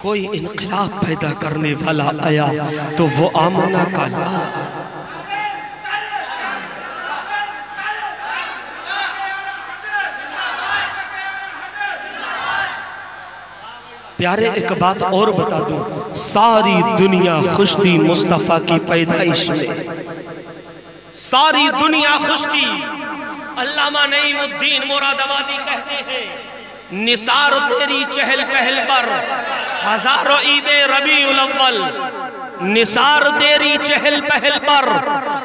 کوئی انقلاب پیدا کرنے والا آیا تو وہ آمنہ کا لال۔ پیارے ایک بات اور بتا دوں، ساری دنیا خوش تھی مصطفیٰ کی پیدائش میں، ساری دنیا خوش تھی۔ علامہ نعیم الدین مراد آبادی کہتے ہیں، نثار تیری چہل پہل پر ہزاروں عید ربیع الاول، نثار تیری چہل پہل پر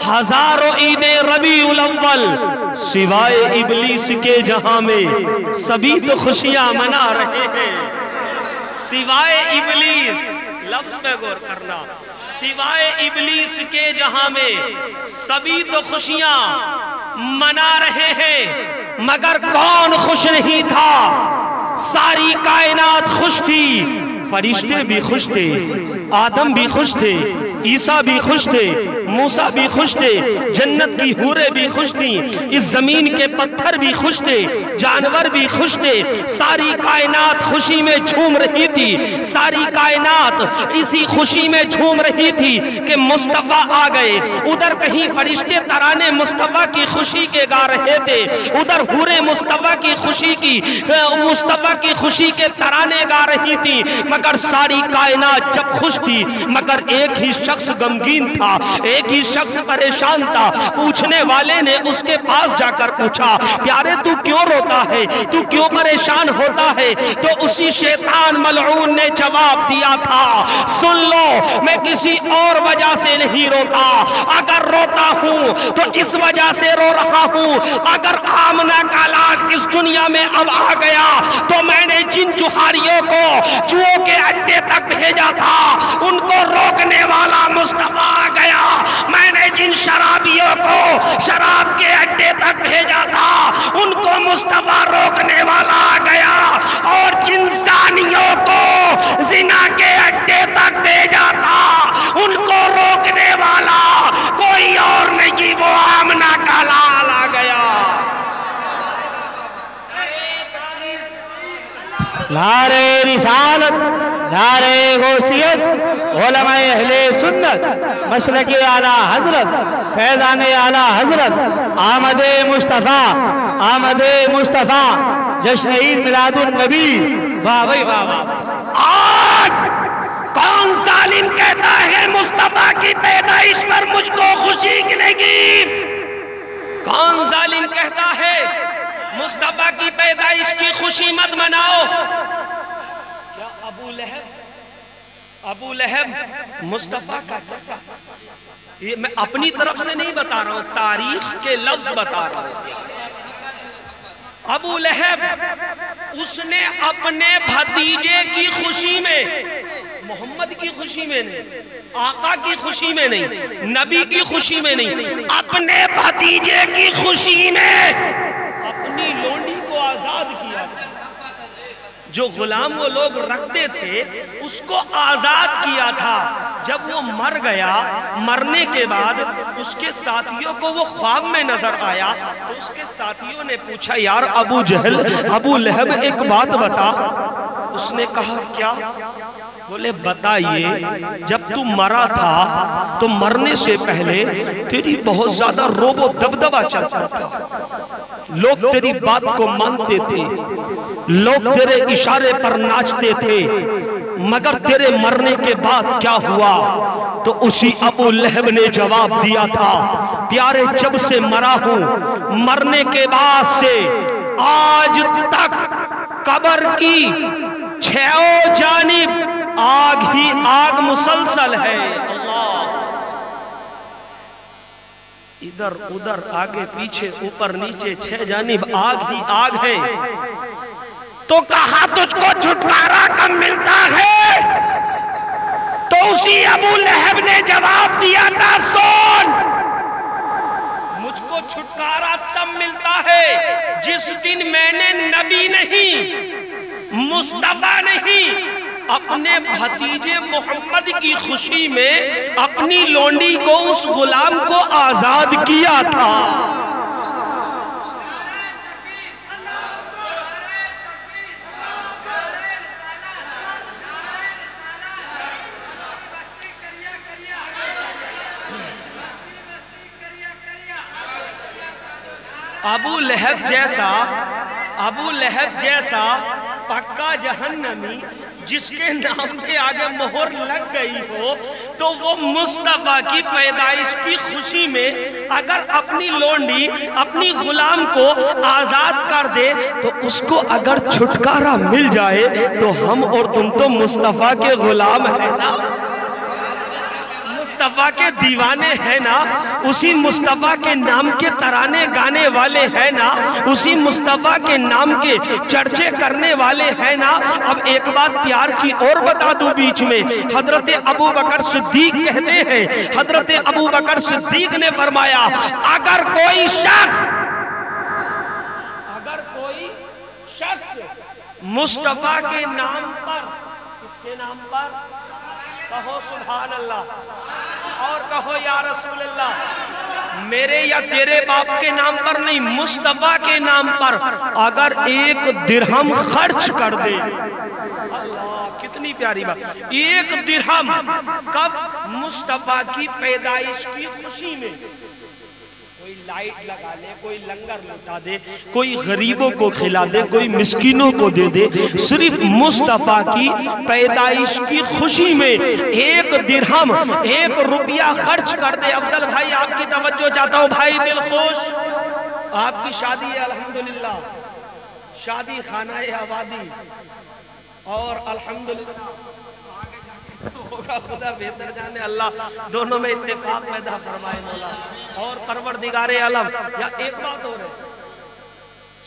ہزاروں عید ربیع الاول، سوائے ابلیس کے جہاں میں سبھی تو خوشیاں منا رہے ہیں، سوائے ابلیس، لفظ پہ غور کرنا، سوائے ابلیس کے جہاں میں سبھی تو خوشیاں منا رہے ہیں، مگر کون خوش نہیں تھا؟ ساری کائنات خوش تھی، فرشتے بھی خوش تھے، آدم بھی خوش تھے، عیسیٰ بھی خوش تھے، موسیٰ بھی خوش تھے، جنت کی حوریں بھی خوش تھیں، اس زمین کے پتھر بھی خوش تھے، جانور بھی خوش تھے، ساری کائنات خوشی میں جھوم رہی تھی، ساری کائنات اسی خوشی میں جھوم رہی تھی کہ مصطفیٰ آ گئے۔ ادھر کہیں فرشتے ترانے مصطفیٰ کی خوشی کے گا رہے تھے، ادھر حوریں مصطفیٰ کی خوشی کے ترانے گا رہی تھی، مگر ساری کائنات جب خوش تھی، مگر ایک ہی شخص غمگین تھا، ایک ہی شخص پریشان تھا۔ پوچھنے والے نے اس کے پاس جا کر پوچھا، پیارے تو کیوں روتا ہے، تو کیوں پریشان ہوتا ہے؟ تو اسی شیطان ملعون نے جواب دیا تھا، سن لو میں کسی اور وجہ سے نہیں روتا، اگر روتا ہوں تو اس وجہ سے رو رہا ہوں، اگر آمنہ کا لال اس دنیا میں اب آ گیا تو میں نے جن جوہاریوں کو جوؤں کے اڈے تک بھیجا تھا ان کو روکنے والا مصطفیٰ آ گیا، میں نے جن شرابیوں کو شراب کے اڈے تک بھیجا تھا ان کو مصطفیٰ روکنے والا آ گیا، اور جن زانیوں کو زنا کے اڈے تک بھیجا تھا ان کو روکنے والا کوئی اور نہیں، وہ آمنہ کا لال آ گیا۔ نعرہ رسالت، نعرہ غوثیت، علماء اہل سنت، مسلک اعلیٰ حضرت، فیضان اعلیٰ حضرت، آمد مصطفیٰ، آمد مصطفیٰ، جشن عید میلاد النبی، واہ بھائی واہ واہ۔ آج کون ظالم کہتا ہے مصطفیٰ کی پیدائش پر مجھ کو خوشی ملے گی؟ کون ظالم کہتا ہے مصطفیٰ کی پیدائش کی خوشی مت مناؤ؟ کیا ابو لہب مصطفیٰ کا چچا؟ یہ میں اپنی طرف سے نہیں بتا رہا ہوں، تاریخ کے لفظ بتا رہا ہوں۔ ابو لہب اس نے اپنے بھتیجے کی خوشی میں، محمد کی خوشی میں نہیں، آقا کی خوشی میں نہیں، نبی کی خوشی میں نہیں، اپنے بھتیجے کی خوشی میں اپنی لونڈی کو آزاد کیا۔ جو غلام وہ لوگ رکھتے تھے اس کو آزاد کیا تھا۔ جب وہ مر گیا، مرنے کے بعد اس کے ساتھیوں کو وہ خواب میں نظر آیا تو اس کے ساتھیوں نے پوچھا، یار ابو جہل، ابو لہب ایک بات بتا۔ اس نے کہا کیا؟ بولے بتائیے، جب تو مرا تھا تو مرنے سے پہلے تیری بہت زیادہ روب و دبدبہ چلتا تھا، لوگ تیری بات کو مانتے تھے، لوگ تیرے اشارے پر ناچتے تھے، مگر تیرے مرنے کے بعد کیا ہوا؟ تو اسی ابو لہب نے جواب دیا تھا، پیارے جب سے مرا ہوں، مرنے کے بعد سے آج تک قبر کی چھیوں جانب آگ ہی آگ مسلسل ہے۔ اللہ، ادھر ادھر آگے پیچھے اوپر نیچے چھ جانب آگ ہی آگ ہے۔ تو کہا تجھ کو چھٹکارا کب ملتا ہے؟ تو اسی ابو لہب نے جواب دیا تھا، سن، مجھ کو چھٹکارا تب ملتا ہے جس دن میں نے نبی نہیں، مصطفیٰ نہیں، اپنے بھتیجے محمد کی خوشی میں اپنی لونڈی کو، اس غلام کو آزاد کیا تھا۔ ابو لہب جیسا پکا جہنمی جس کے نام کے آگے مہر لگ گئی ہو، تو وہ مصطفیٰ کی پیدائش کی خوشی میں اگر اپنی لونڈی اپنی غلام کو آزاد کر دے تو اس کو اگر چھٹکارا مل جائے تو ہم اور تم تو مصطفیٰ کے غلام ہیں نا، مصطفیٰ کے دیوانے ہیں نا، اسی مصطفیٰ کے نام کے ترانے گانے والے ہیں نا، اسی مصطفیٰ کے نام کے چرچے کرنے والے ہیں نا۔ اب ایک بات پیار کی اور بتا دوں بیچ میں، حضرت ابو بکر صدیق کہتے ہیں، حضرت ابو بکر صدیق نے فرمایا اگر کوئی شخص مصطفیٰ کے نام پر، کس کے نام پر؟ کہو سبحان اللہ اور کہو یا رسول اللہ، میرے یا تیرے باپ کے نام پر نہیں، مصطفیٰ کے نام پر اگر 1 درہم خرچ کر دے، اللہ کتنی پیاری بات، 1 درہم کب؟ مصطفیٰ کی پیدائش کی خوشی میں، کوئی لائٹ لگا لے، کوئی لنگر لٹا دے، کوئی غریبوں کو کھلا دے، کوئی مسکینوں کو دے دے، صرف مصطفیٰ کی پیدائش کی خوشی میں 1 درہم 1 روپیہ خرچ کر دے۔ افضل بھائی آپ کی توجہ چاہتا ہوں، بھائی دل خوش، آپ کی شادی ہے الحمدللہ، شادی خانہ آبادی، اور الحمدللہ ہوگا، خدا بہتر جانے، اللہ دونوں میں اتفاق پیدا فرمائے مولا اور پروردگار عالم۔ یا ایک بات اور ہے،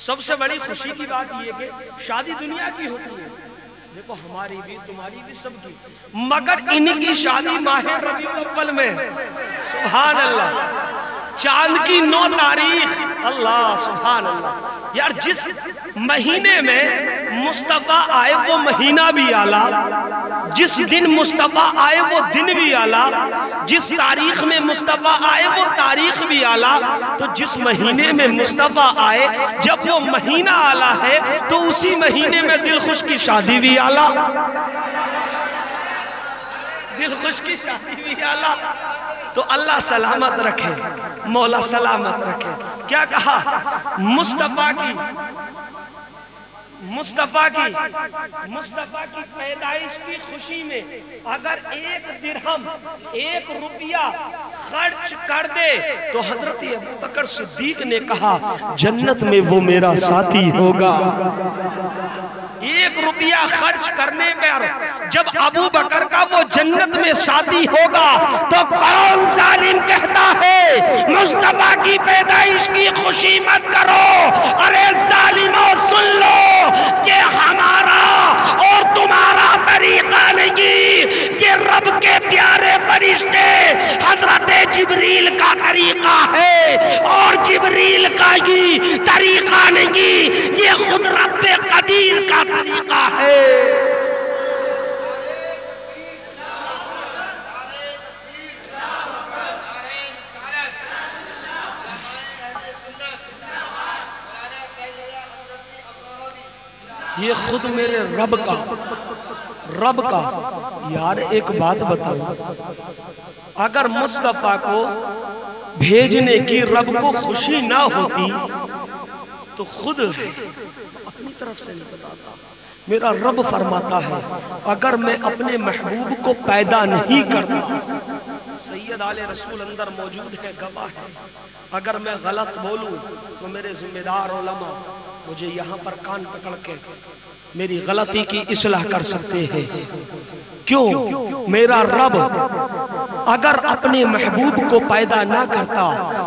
سب سے بڑی خوشی کی بات یہ کہ شادی دنیا کی ہوتی ہے، دیکھو ہماری بھی تمہاری بھی سب کی، مگر ان کی شادی ماہ ربیع الاول میں، سبحان اللہ، چاند کی 9 تاریخ، اللہ سبحان اللہ۔ یار جس مہینے میں مصطفیٰ آئے وہ مہینہ بھی اعلیٰ، جس دن مصطفیٰ آئے وہ دن بھی اعلیٰ، جس تاریخ میں مصطفیٰ آئے وہ تاریخ بھی اعلیٰ، تو جس مہینے میں مصطفیٰ آئے جب وہ مہینہ اعلیٰ ہے تو اسی مہینے میں دل خوش کی شادی بھی اعلیٰ، دل خوش کی شادی بھی اعلیٰ۔ تو اللہ سلامت رکھے، مولا سلامت رکھے۔ کیا کہا؟ مصطفیٰ کی پیدائش کی خوشی میں اگر 1 درہم 1 روپیہ خرچ کر دے تو حضرت ابو بکر صدیق نے کہا جنت میں وہ میرا ساتھی ہوگا۔ 1 روپیہ خرچ کرنے پر جب ابو بکر کا وہ جنت میں ساتھی ہوگا تو کون ظالم کہتا ہے مصطفیٰ کی پیدائش کی خوشی مت کرو؟ ارے ظالموں سن لو کہ ہمارا اور تمہارا طریقہ نہیں، یہ رب کے پیارے فرشتے حضرت جبریل کا طریقہ ہے، اور جبریل کا ہی طریقہ نہیں، یہ خود رب قدیر کا طریقہ ہے۔ یہ خود میرے رب کا یار ایک بات بتاؤ، اگر مصطفیٰ کو بھیجنے کی رب کو خوشی نہ ہوتی تو خود اپنی طرف سے نہیں بتاتا۔ میرا رب فرماتا ہے اگر میں اپنے محبوب کو پیدا نہیں کرتا، سید آل رسول اندر موجود ہے، گواہ ہے، اگر میں غلط بولوں تو میرے ذمہ دار علماء مجھے یہاں پر کان پکڑ کے میری غلطی کی اصلاح کر سکتے ہیں۔ کیوں؟ میرا رب اگر اپنے محبوب کو پیدا نہ کرتا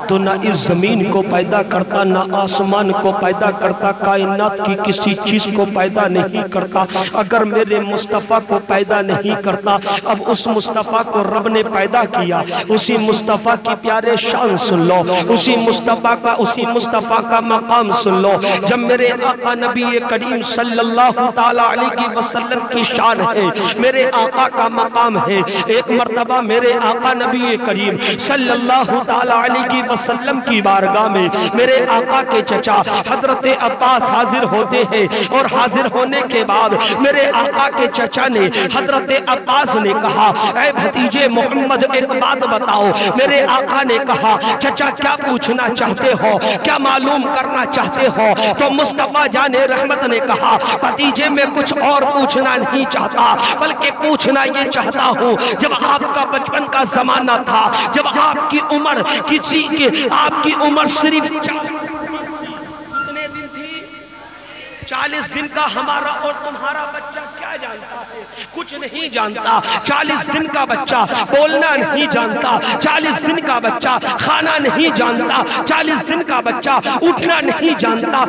تو نہ اس زمین کو پیدا کرتا، نہ آسمان کو پیدا کرتا، کائنات کی کسی چیز کو پیدا نہیں کرتا۔ اگر میرے مصطفیٰ کو پیدا نہیں کرتا، اب اس مصطفیٰ کو رب نے پیدا کیا، اسی مصطفیٰ کی پیارے شان سن لو، اسی مصطفیٰ کا مقام سن لو۔ جب میرے آقا نبی کریم صلی اللہ تعالیٰ علیہ وسلم کی شان ہے، میرے آقا کا مقام ہے، ایک مرتبہ میرے آقا نبی کریم صلی اللہ تعالیٰ علیہ وسلم کی بارگاہ میں میرے آقا کے چچا حضرت عباس حاضر ہوتے ہیں، اور حاضر ہونے کے بعد میرے آقا کے چچا نے حضرت عباس نے کہا اے بھتیجے محمد ایک بات بتاؤ۔ میرے آقا نے کہا چچا کیا پوچھنا چاہتے ہو، کیا معلوم کرنا چاہتے ہو؟ تو مصطفیٰ جان رحمت نے کہا بھتیجے میں کچھ اور پوچھنا نہیں چاہتا، بلکہ پوچھنا یہ چاہتا ہوں جب آپ کا بچپن کا زمانہ تھا، جب آپ کی عمر آپ کی عمر صرف 40 دن کا ہمارا اور تمہارا بچہ کیا جانتا ہے؟ کچھ نہیں جانتا۔ 40 دن کا بچہ بولنا نہیں جانتا، 40 دن کا بچہ کھانا نہیں جانتا، 40 دن کا بچہ اٹھنا نہیں جانتا،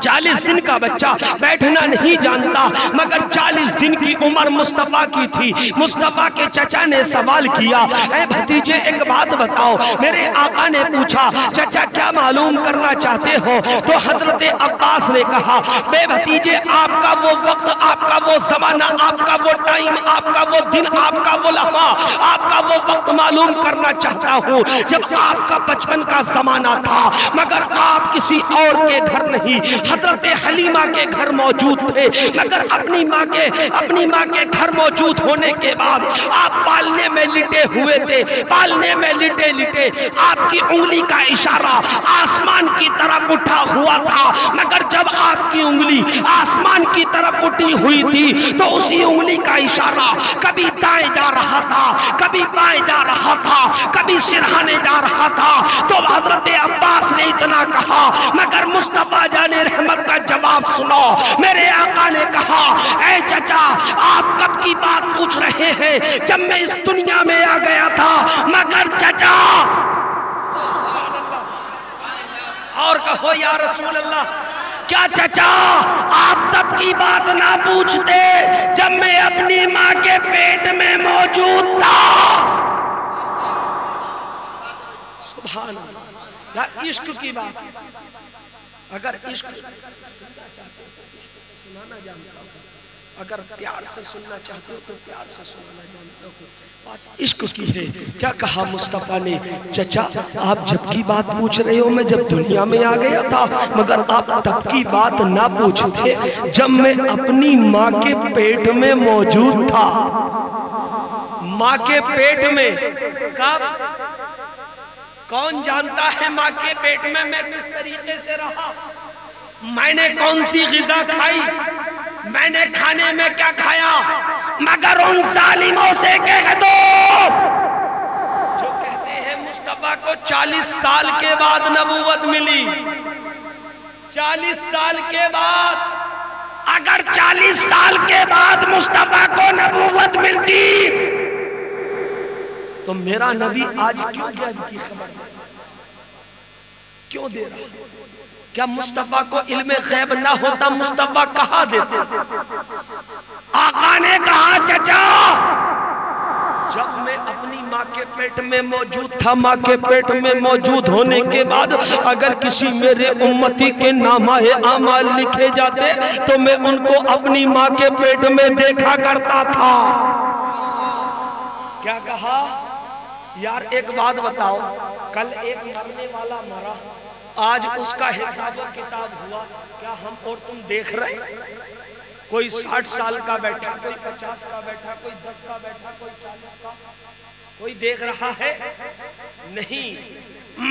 40 دن کا بچہ بیٹھنا نہیں جانتا، مگر 40 دن کی عمر مصطفیٰ کی تھی۔ مصطفیٰ کے چچا نے سوال کیا اے بھتیجے ایک بات بتاؤ۔ میرے آقا نے پوچھا چچا کیا معلوم کرنا چاہتے ہو؟ تو حضرت عباس نے کہا بے بھتیجے آپ کا وہ وقت، آپ کا وہ زمانہ، آپ کا وہ ٹائم، آپ کا وہ دن، آپ کا وہ لمحہ، آپ کا وہ وقت معلوم کرنا چاہتا ہوں جب آپ کا بچپن کا زمانہ تھا، مگر آپ کسی اور کے گھر نہیں، حضرت حلیمہ کے گھر موجود تھے، مگر اپنی ماں کے گھر موجود ہونے کے بعد آپ پالنے میں لٹے ہوئے تھے، پالنے میں لٹے لٹے آپ کی انگلی کا اشارہ آسمان کی طرف اٹھا ہوا تھا، مگر جب آپ کی انگلی آسمان کی طرف اٹھی ہوئی تھی تو اسی انگلی کا اشارہ کبھی دائیں جا رہا تھا، کبھی بائیں جا رہا تھا، کبھی سرہانے جا رہا تھا۔ تو حضرت عباس نے اتنا کہا، مگر مصطفیٰ جان رحمت کا جواب سنو۔ میرے آقا نے کہا اے چچا آپ کب کی بات پوچھ رہے ہیں؟ جب میں اس دنیا میں آ گیا تھا، مگر چچا اور کہو یا رسول اللہ، کیا چچا آپ تب کی بات نہ پوچھتے جب میں اپنی ماں کے پیٹ میں موجود تھا؟ سبحان اللہ، عشق کی بات۔ اگر عشق سنانا جانتا ہوں، اگر پیار سے سننا چاہتے ہو تو پیار سے سنانا جانتا ہوں، بات عشق کی ہے۔ کیا کہا مصطفیٰ نے چچا آپ جب کی بات پوچھ رہے ہو، میں جب دنیا میں آ گیا تھا، مگر آپ تب کی بات نہ پوچھتے جب میں اپنی ماں کے پیٹ میں موجود تھا۔ ماں کے پیٹ میں کب؟ کون جانتا ہے ماں کے پیٹ میں میں کس طریقے سے رہا؟ میں نے کون سی غذا کھائی؟ میں نے کھانے میں کیا کھایا؟ مگر ان ظالموں سے کہہ دو جو کہتے ہیں مصطفیٰ کو 40 سال کے بعد نبوت ملی۔ 40 سال کے بعد، اگر 40 سال کے بعد مصطفیٰ کو نبوت ملتی تو میرا نبی آج کیوں غیب کی خبر کیوں دے رہا؟ کیا مصطفیٰ کو علم غیب نہ ہوتا مصطفیٰ کہا دیتے؟ آقا نے کہا چچا جب میں اپنی ماں کے پیٹ میں موجود تھا، ماں کے پیٹ میں موجود ہونے کے بعد اگر کسی میرے امتی کے نامہ اعمال لکھے جاتے تو میں ان کو اپنی ماں کے پیٹ میں دیکھا کرتا تھا۔ کیا کہا؟ یار ایک بات بتاؤ، کل ایک مرنے والا مرا، آج اس کا حساب و کتاب ہوا، کیا ہم اور تم دیکھ رہے؟ کوئی 60 سال کا بیٹھا، کوئی 50 کا بیٹھا، کوئی 10 کا بیٹھا، کوئی 40 کا، کوئی دیکھ رہا ہے؟ نہیں،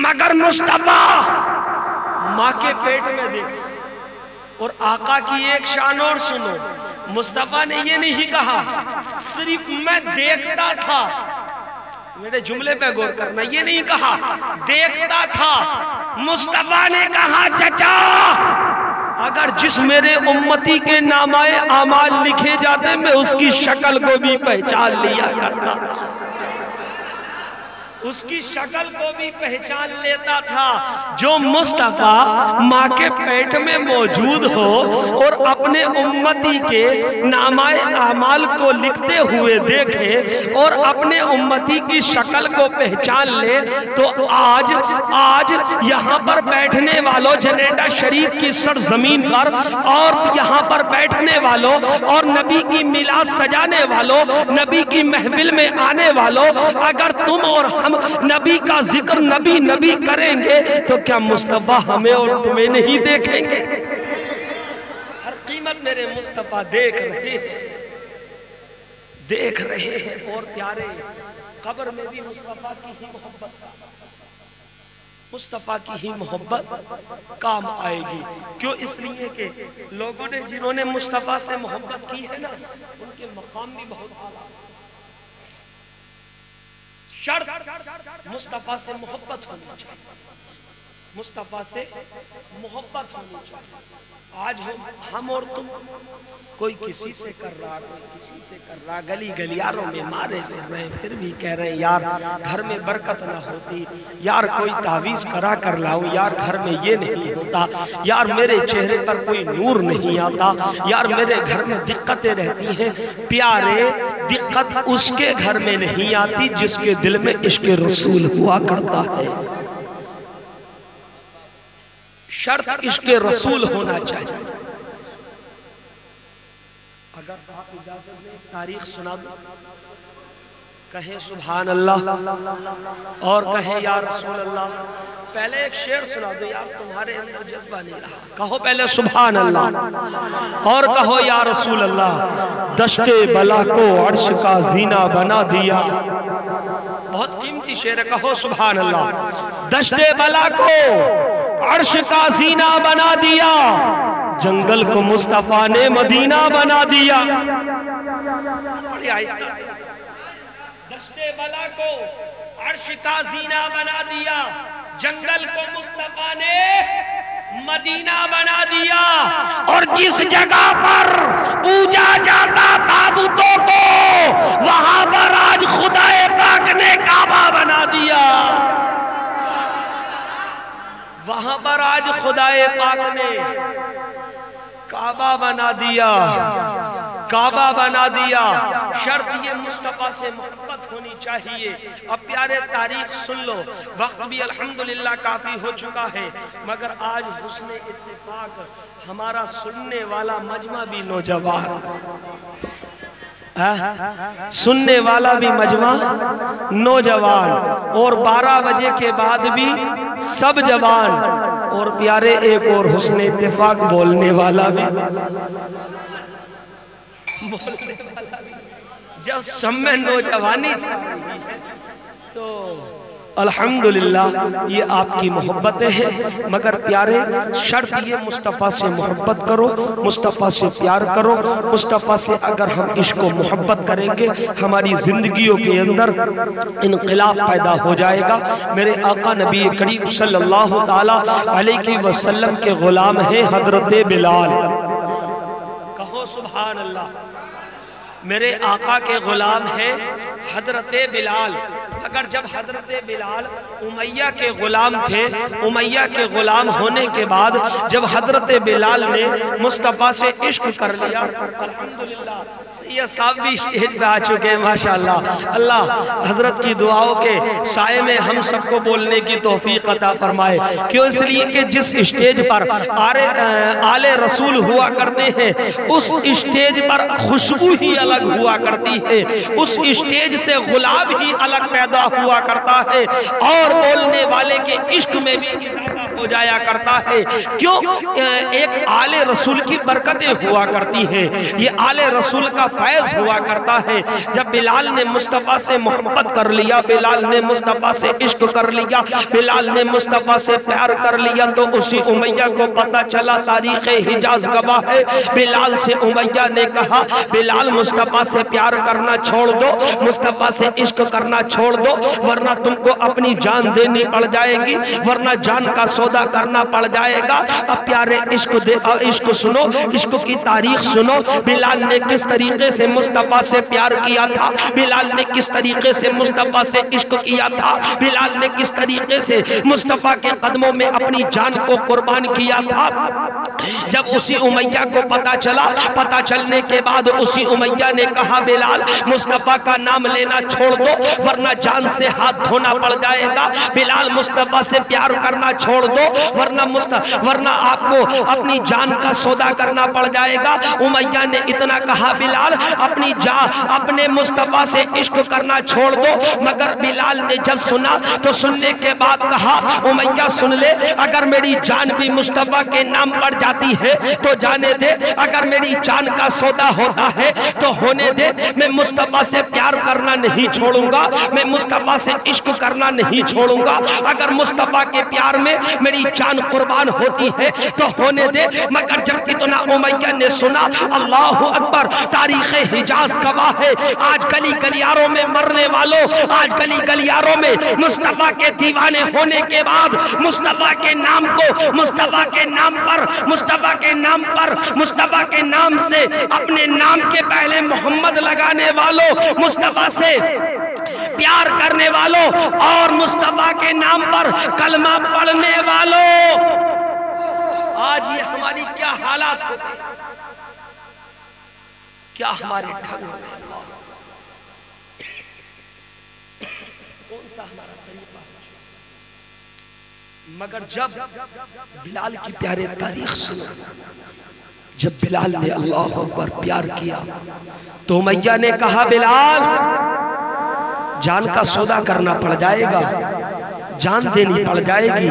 مگر مصطفیٰ ماں کے پیٹ میں دیکھ۔ اور آقا کی ایک شان اور سنو، مصطفیٰ نے یہ نہیں کہا صرف میں دیکھتا تھا، میرے جملے پہ غور کرنا، یہ نہیں کہا دیکھتا تھا، مصطفیٰ نے کہا چچا اگر جس میرے امتی کے نامہ اعمال لکھے جاتے میں اس کی شکل کو بھی پہچان لیا کرتا تھا۔ اس کی شکل کو بھی پہچان لیتا تھا۔ جو مصطفیٰ ماں کے پیٹ میں موجود ہو اور اپنے امتی کے نامہ اعمال کو لکھتے ہوئے دیکھے اور اپنے امتی کی شکل کو پہچان لے، تو آج یہاں پر بیٹھنے والوں، جنیڈا شریف کی سرزمین پر اور یہاں پر بیٹھنے والوں اور نبی کی میلاد سجانے والوں، نبی کی محفل میں آنے والوں، اگر تم اور ہم نبی کا ذکر نبی نبی کریں گے تو کیا مصطفیٰ ہمیں اور تمہیں نہیں دیکھیں گے؟ ہر قیمت میرے مصطفیٰ دیکھ رہے ہیں اور پیارے قبر میں بھی مصطفیٰ کی ہی محبت، مصطفیٰ کی ہی محبت کام آئے گی۔ کیوں؟ اس لیے کہ لوگوں نے جنہوں نے مصطفیٰ سے محبت کی ہے نا، ان کے مقام بھی بہت اعلیٰ۔ شرط مصطفیٰ سے محبت ہونی چاہیے، مصطفیٰ سے محبت ہونی چاہیے۔ آج ہم اور تم، کوئی کسی سے کر رہا، کوئی کسی سے کر رہا، گلی گلیاروں میں مارے پھر رہے، پھر بھی کہہ رہے ہیں یار گھر میں برکت نہ ہوتی، یار کوئی تعویذ کرا کر لاؤں، یار گھر میں یہ نہیں ہوتا، یار میرے چہرے پر کوئی نور نہیں آتا، یار میرے گھر میں دقتیں رہتی ہیں۔ پیارے، دقت اس کے گھر میں نہیں آتی جس کے دل میں عشق رسول ہوا کرتا ہے۔ شرط عشق رسول ہونا چاہیے۔ اگر آپ اجازت میں تاریخ سنا دوں، کہیں سبحان اللہ اور کہیں یا رسول اللہ۔ پہلے ایک شعر سنا دو یار، تمہارے اندر جذبہ نہیں رہا، کہو پہلے سبحان اللہ اور کہو یا رسول اللہ۔ دشت بلا کو عرش کا زینہ بنا دیا، بہت قیمتی شعر ہے، کہو سبحان اللہ۔ دشت بلا کو عرش کا زینہ بنا دیا، جنگل کو مصطفیٰ نے مدینہ بنا دیا۔ بڑی آہستہ۔ دشت بلا کو عرش کا زینہ بنا دیا، جنگل کو مصطفیٰ نے مدینہ بنا دیا، اور جس جگہ پر پوجا جاتا تابوتوں کو، وہاں پر آج خدا پاک نے کعبہ بنا دیا۔ وہاں پر آج خدا پاک نے کعبہ بنا دیا، کعبہ بنا دیا۔ شرط یہ مصطفیٰ سے محبت ہونی چاہیے۔ اب پیارے تاریخ سن لو، وقت بھی الحمدللہ کافی ہو چکا ہے، مگر آج حسن اتفاق ہمارا سننے والا مجمع بھی نوجوان، سننے والا بھی مجمع نوجوان، اور 12 بجے کے بعد بھی سب جوان، اور پیارے ایک اور حسن اتفاق بولنے والا بھی، جب سب میں نوجوانی چاہ رہی ہے تو الحمدللہ یہ آپ کی محبتیں ہیں، مگر پیارے شرط یہ مصطفیٰ سے محبت کرو، مصطفیٰ سے پیار کرو۔ مصطفیٰ سے اگر ہم عشق و محبت کریں گے، ہماری زندگیوں کے اندر انقلاب پیدا ہو جائے گا۔ میرے آقا نبی کریم صلی اللہ علیہ وسلم کے غلام ہیں حضرت بلال، کہو سبحان اللہ۔ میرے آقا کے غلام ہیں حضرت بلال۔ اگر جب حضرت بلال امیہ کے غلام تھے، امیہ کے غلام ہونے کے بعد جب حضرت بلال نے مصطفیٰ سے عشق کر لیا، الحمدللہ سید صاحب بھی اسٹیج پہ آ چکے ہیں ماشاءاللہ۔ اللہ حضرت کی دعاؤں کے سائے میں ہم سب کو بولنے کی توفیق عطا فرمائے۔ کیوں؟ اس لیے کہ جس اسٹیج پر آل رسول ہوا کرتے ہیں، اس اسٹیج پر خوشبو ہی الگ ہوا کرتی ہے، اس اسٹیج سے غلام ہی الگ پیدا ہوا کرتا ہے، اور بولنے والے کے عشق میں بھی اضافہ ہو جایا کرتا ہے۔ کیوں؟ ایک آل رسول کی برکتیں ہوا کرتی ہیں، یہ آل رسول کا فیض ہوا کرتا ہے۔ جب بلال نے مصطفیٰ سے محبت کر لیا، بلال نے مصطفیٰ سے عشق کر لیا، بلال نے مصطفیٰ سے پیار کر لیا، تو اسی امیہ کو پتہ چلا، تاریخ حجاز گواہ ہے، بلال سے امیہ نے کہا بلال مصطفیٰ سے پیار کرنا چھوڑ دو، مصطفیٰ سے عشق کرنا چھوڑ دو، دو ورنہ تم کو اپنی جان دینی پڑ جائے گی، ورنہ جان کا سودا کرنا پڑ جائے گا۔ اب پیارے عشق سنو، عشق کی تاریخ سنو، بلال نے کس طریقے سے مصطفیٰ سے پیار کیا تھا، بلال نے کس طریقے سے مصطفیٰ سے عشق کیا تھا، بلال نے کس طریقے سے مصطفیٰ کے قدموں میں اپنی جان کو قربان کیا تھا۔ جب اسی امیہ کو پتا چلا، پتا چلنے کے بعد اسی امیہ نے کہا بلال مصطفیٰ کا نام لینا چھوڑ دو ورنہ جان سے ہاتھ دھونا پڑ جائے گا، بلال مصطفیٰ سے پیار کرنا چھوڑ دو ورنہ آپ کو اپنی جان کا سودا کرنا پڑ جائے گا۔ امیہ نے اتنا کہا بلال اپنے مصطفیٰ سے عشق کرنا چھوڑ دو، مگر بلال نے جب سنا تو سننے کے بعد کہا امیہ سن لے، اگر میری جان بھی مصطفیٰ کے نام پڑ جاتی ہے تو جانے دے، اگر میری جان کا سودا ہوتا ہے تو ہونے دے، میں مصطفیٰ سے پیار کرنا نہیں چھوڑوں گا، میں مصطفیٰ سے عشق کرنا نہیں چھوڑوں گا، اگر مصطفیٰ کے پیار میں میری جان قربان ہوتی ہے تو ہونے دے۔ مگر جب اتنا امیہ نے سنا، اللہ اکبر، تاریخ حجاز گواہ ہے، آج گلی گلیاروں میں مرنے والوں، آج گلی گلیاروں میں مصطفیٰ کے دیوانے ہونے کے بعد مصطفیٰ کے نام کو، مصطفیٰ کے نام پر، مصطفیٰ کے نام پر، مصطفیٰ کے نام سے اپنے نام کے پہلے محمد لگانے والوں، مصطفیٰ سے پیار کرنے والوں اور مصطفیٰ کے نام پر کلمہ پڑھنے والوں، آج یہ ہماری کیا حالات ہوتے ہیں، کیا ہمارے ڈھنگ ہوتے ہیں، کون سا ہمارا طریقہ ہے۔ مگر جب بلال کی پیارے تاریخ سنا، جب بلال نے اللہ اکبر پیار کیا تو امیہ نے کہا بلال جان کا سودا کرنا پڑ جائے گا، جان دینی پڑ جائے گی،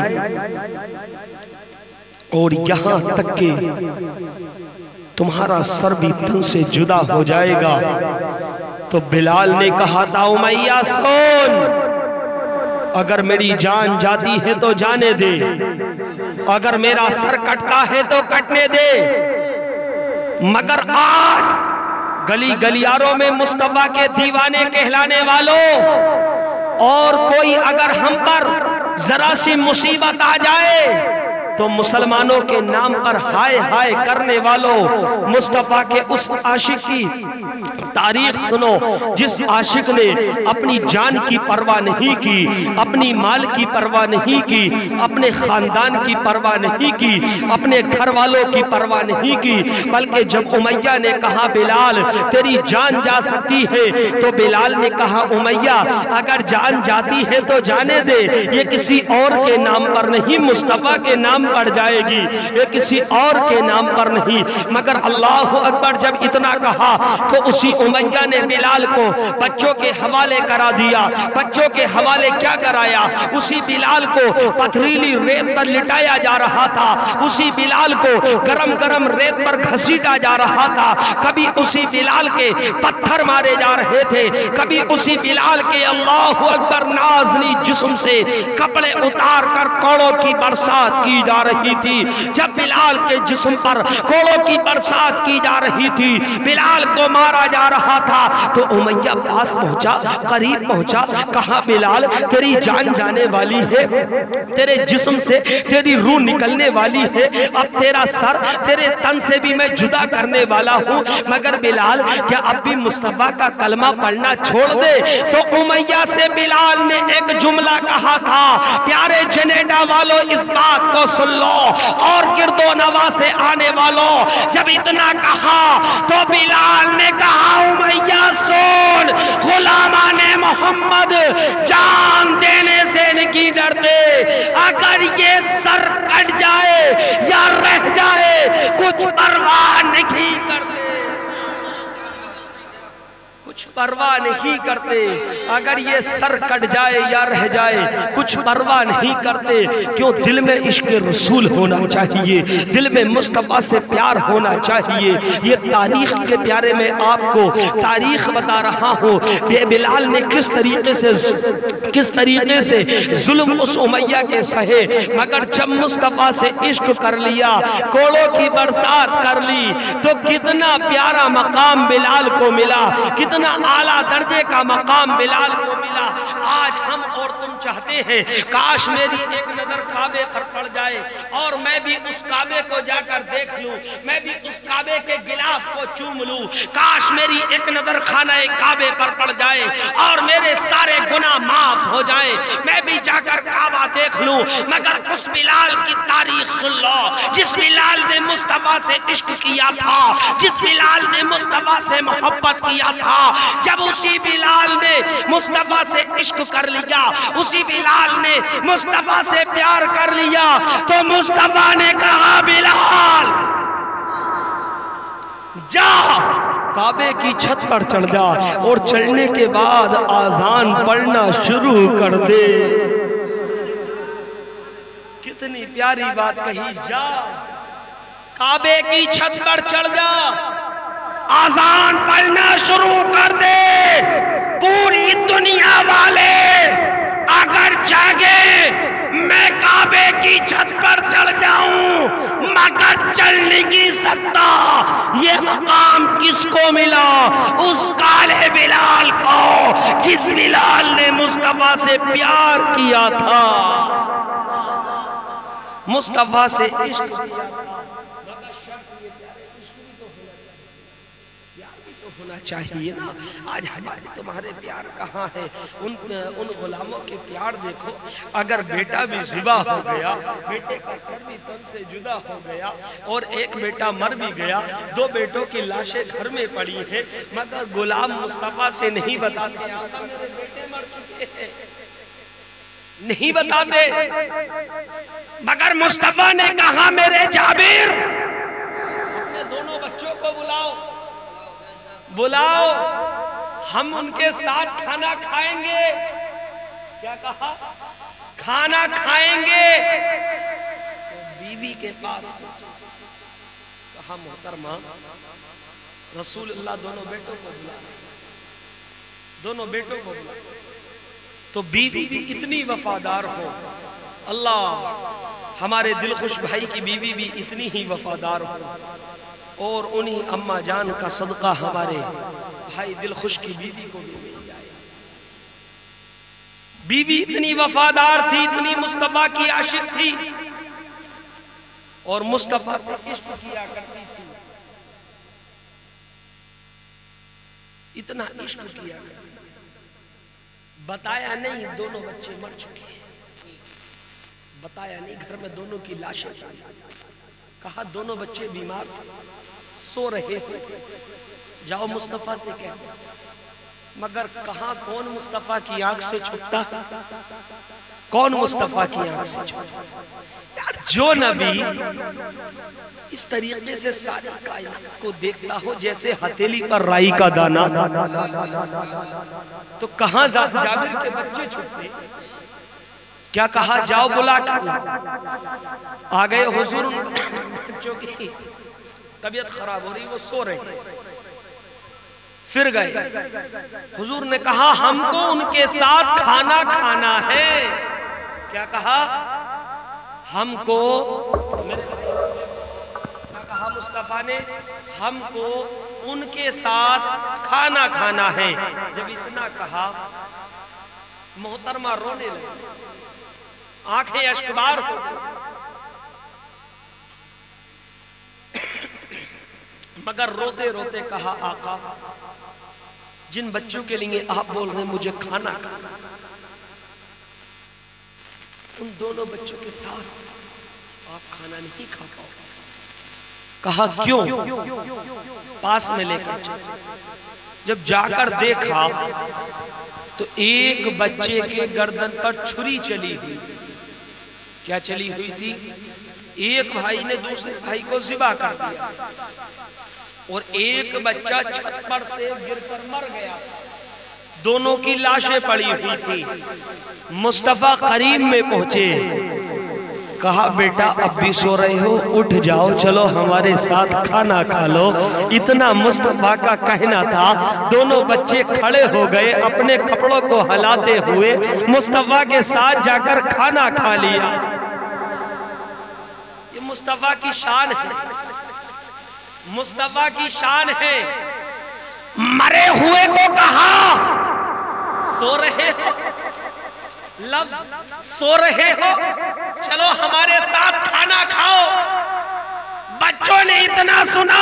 اور یہاں تک کہ تمہارا سر بھی تن سے جدا ہو جائے گا۔ تو بلال نے کہا تھا امیہ سن، اگر میری جان جاتی ہے تو جانے دے، اگر میرا سر کٹتا ہے تو کٹنے دے، مگر آج گلی گلیاروں میں مصطفیٰ کے دیوانے کہلانے والوں، اور کوئی اگر ہم پر ذرا سی مصیبت آ جائے تو مسلمانوں کے نام پر ہائے ہائے کرنے والوں، مصطفیٰ کے اس عاشق کی تاریخ سنو جس عاشق نے اپنی جان کی پرواہ نہیں کی، اپنی مال کی پرواہ نہیں کی، اپنے خاندان کی پرواہ نہیں کی، اپنے گھر والوں کی پرواہ نہیں کی، بلکہ جب امیہ نے کہا بلال تیری جان جا سکتی ہے تو بلال نے کہا امیہ اگر جان جاتی ہے تو جانے دے، یہ کسی اور کے نام پر نہیں مصطفیٰ کے نام پڑ جائے گی، یہ کسی اور کے نام پر نہیں۔ مگر اللہ اکبر، جب اتنا کہا تو اسی امیہ نے بلال کو بچوں کے حوالے کرا دیا۔ بچوں کے حوالے کیا کرایا؟ اسی بلال کو پتھریلی ریت پر لٹایا جا رہا تھا، اسی بلال کو گرم گرم ریت پر گھسیٹا جا رہا تھا، کبھی اسی بلال کے پتھر مارے جا رہے تھے، کبھی اسی بلال کے اللہ اکبر نازنی جسم سے کپڑے اتار کر کوڑوں کی برسات کی جا رہی تھی۔ جب بلال کے جسم پر کوڑوں کی برسات کی جا رہی تھی، بلال کو مارا جا رہا تھا، تو امیہ پاس پہنچا، قریب پہنچا، کہا بلال تیری جان جانے والی ہے، تیرے جسم سے تیری روح نکلنے والی ہے، اب تیرا سر تیرے تن سے بھی میں جدا کرنے والا ہوں، مگر بلال کیا اب بھی مصطفیٰ کا کلمہ پڑھنا چھوڑ دے؟ تو امیہ سے بلال نے ایک جملہ کہا تھا، پیارے جنیڈا والوں اس بات کو سن لو، اور گرد و نواح سے آنے والوں، جب اتنا کہا تو بلال نے کہا امیہ سن، غلامان محمد جان دینے سے نہیں ڈرتے، اگر یہ سر کٹ جائے یا رہ جائے کچھ پرواہ نہیں کرتے، کچھ پرواہ نہیں کرتے، اگر یہ سر کٹ جائے یا رہ جائے کچھ پرواہ نہیں کرتے، کیوں دل میں عشق رسول ہونا چاہیے، دل میں مصطفیٰ سے پیار ہونا چاہیے۔ یہ تاریخ کے پیارے میں آپ کو تاریخ بتا رہا ہوں، بلال نے کس طریقے سے ظلم اس امیہ کے سہے، مگر جب مصطفیٰ سے عشق کر لیا، کوڑوں کی برسات کر لی، تو کتنا پیارا مقام بلال کو ملا، کتنا اعلیٰ درجے کا مقام بلال کو ملا۔ آج ہم اور تم چاہتے ہیں کاش میری ایک نظر کعبے پر پڑ جائے اور میں بھی اس کعبے کو جا کر دیکھ لوں، میں بھی اس کعبے کے غلاف کو چوم لوں، کاش میری ایک نظر خانہ کعبے پر پڑ جائے اور میرے سارے گناہ معاف ہو جائے، میں بھی جا کر کعبہ دیکھ لوں۔ مگر اس بلال کی تاریخ سن لو، جس بلال نے مصطفیٰ سے عشق کیا تھا، جس بلال نے مصطفیٰ سے محبت کیا تھا، جب اسی بلال نے مصطفیٰ سے عشق کر لیا، اسی بلال نے مصطفیٰ سے پیار کر لیا، تو مصطفیٰ نے کہا بلال جا کعبے کی چھت پر چڑھ جا اور چڑھنے کے بعد آذان پڑھنا شروع کر دے۔ کتنی پیاری بات کہی، جا کعبے کی چھت پر چڑھ جا، آذان پڑھنا شروع کر دے۔ پوری دنیا والے اگر جاگے میں کعبے کی چھت پر چڑھ جاؤں مگر چل نہیں سکتا۔ یہ مقام کس کو ملا؟ اس کالے بلال کو جس بلال نے مصطفیٰ سے پیار کیا تھا، مصطفیٰ سے عشق کیا تھا۔ ہونا چاہیے نا، آج ہمارے تمہارے پیار کہاں ہے؟ ان غلاموں کے پیار دیکھو، اگر بیٹا بھی ذبح ہو گیا، بیٹے کا سر بھی تن سے جدا ہو گیا اور ایک بیٹا مر بھی گیا، دو بیٹوں کی لاشیں گھر میں پڑی ہیں، مگر غلام مصطفیٰ سے نہیں بتاتے آقا میرے بیٹے مر چکے ہیں، نہیں بتاتے، مگر مصطفیٰ نے کہا میرے جابر اپنے دونوں بچوں کو بلاؤ، ہم ان کے ساتھ کھانا کھائیں گے۔ کیا کہا؟ کھانا کھائیں گے۔ بیوی کے پاس کہا محترمہ رسول اللہ دونوں بیٹوں کو بلا، تو بیوی بھی اتنی وفادار ہو، اللہ ہمارے دل خوش بھائی کی بیوی بھی اتنی ہی وفادار ہو، اور انہی اماں جان کا صدقہ ہمارے بھائی دل خوش کی بیوی کو بھی مل جائے۔ بیوی اتنی وفادار تھی، اتنی مصطفیٰ کی عاشق تھی اور مصطفیٰ سے عشق کیا کرتی تھی، اتنا عشق کیا کرتی تھی۔ بتایا نہیں دونوں بچے مر چکے ہیں، بتایا نہیں گھر میں دونوں کی لاشیں، کہا دونوں بچے بیمار سو رہے ہیں، جاؤ مصطفیٰ سے کہہ، مگر کہاں کون مصطفیٰ کی آنکھ سے چھپتا، کون مصطفیٰ کی آنکھ سے چھپتا؟ جو نبی اس طریقے سے ساری کائنات کو دیکھتا ہو جیسے ہتھیلی پر رائی کا دانا، تو کہاں جابر کے بچے چھپتے؟ کیا کہا جاؤ بلا کر آ گئے حضور، بچوں کی طبیعت خراب ہو رہی وہ سو رہے، پھر گئے حضور نے کہا ہم کو ان کے ساتھ کھانا کھانا ہے۔ کیا کہا؟ ہم کو، کیا کہا مصطفیٰ نے؟ ہم کو ان کے ساتھ کھانا کھانا ہے۔ جب اتنا کہا محترمہ رونے لگی، آنکھیں اشکبار ہو گئی، مگر روتے روتے کہا آقا جن بچوں کے لیے آپ بول رہے ہیں مجھے کھانا کھانا، ان دونوں بچوں کے ساتھ آپ کھانا نہیں کھا پاؤ۔ کہا کیوں؟ پاس میں لے کر چلے، جب جا کر دیکھا تو ایک بچے کے گردن پر چھری چلی ہوئی۔ کیا چلی ہوئی تھی؟ ایک بھائی نے دوسرے بھائی کو ذبح کر دیا اور ایک بچہ چھت پر سے گر کر مر گیا، دونوں کی لاشیں پڑی ہوئی تھی۔ مصطفیٰ قریب میں پہنچے، کہا بیٹا اب بھی سو رہے ہو، اٹھ جاؤ چلو ہمارے ساتھ کھانا کھا لو۔ اتنا مصطفیٰ کا کہنا تھا، دونوں بچے کھڑے ہو گئے، اپنے کپڑوں کو ہلاتے ہوئے مصطفیٰ کے ساتھ جا کر کھانا کھا لیا۔ یہ مصطفیٰ کی شان ہے، مصطفیٰ کی شان ہے۔ مرے ہوئے کو کہا سو رہے ہو، لفظ سو رہے ہو، چلو ہمارے ساتھ کھانا کھاؤ۔ بچوں نے اتنا سنا،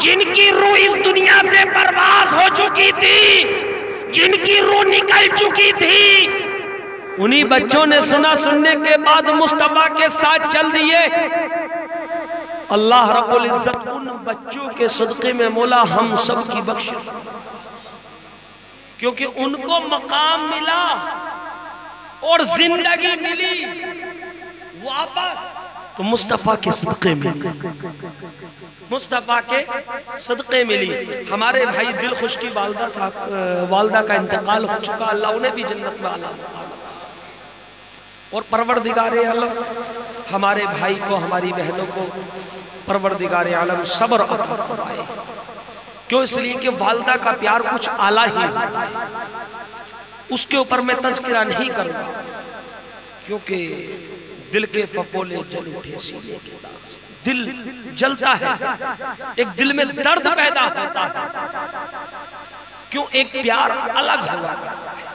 جن کی روح اس دنیا سے پرواز ہو چکی تھی، جن کی روح نکل چکی تھی، انہی بچوں نے سنا، سننے کے بعد مصطفیٰ کے ساتھ چل دیے۔ اللہ رب العزت ان بچوں کے صدقے میں مولا ہم سب کی بخشش، کیونکہ ان کو مقام ملا اور زندگی ملی واپس تو مصطفیٰ کے صدقے میں، مصطفیٰ کے صدقے ملی۔ ہمارے بھائی دل خوش کی والدہ کا انتقال ہو چکا، اللہ انہیں بھی جنت میں اعلیٰ مقام، اور پروردگار عالم ہمارے بھائی کو، ہماری بہنوں کو پروردگار عالم صبر عطا فرمائے۔ کیوں؟ اس لیے کہ والدہ کا پیار کچھ اعلیٰ ہی ہوتا ہے، اس کے اوپر میں تذکرہ نہیں کروں گا، کیونکہ دل کے فپولے جل اٹھے سینے کے داغ سے، دل جلتا ہے، ایک دل میں درد پیدا ہوتا ہے۔ کیوں؟ ایک پیار الگ ہوا کرتا ہے،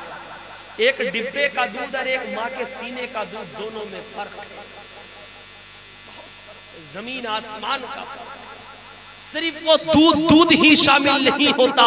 ایک ڈبے کا دودھ اور ایک ماں کے سینے کا دودھ، دونوں میں فرق ہے، زمین آسمان کا فرق۔ صرف وہ دودھ ہی شامل نہیں ہوتا،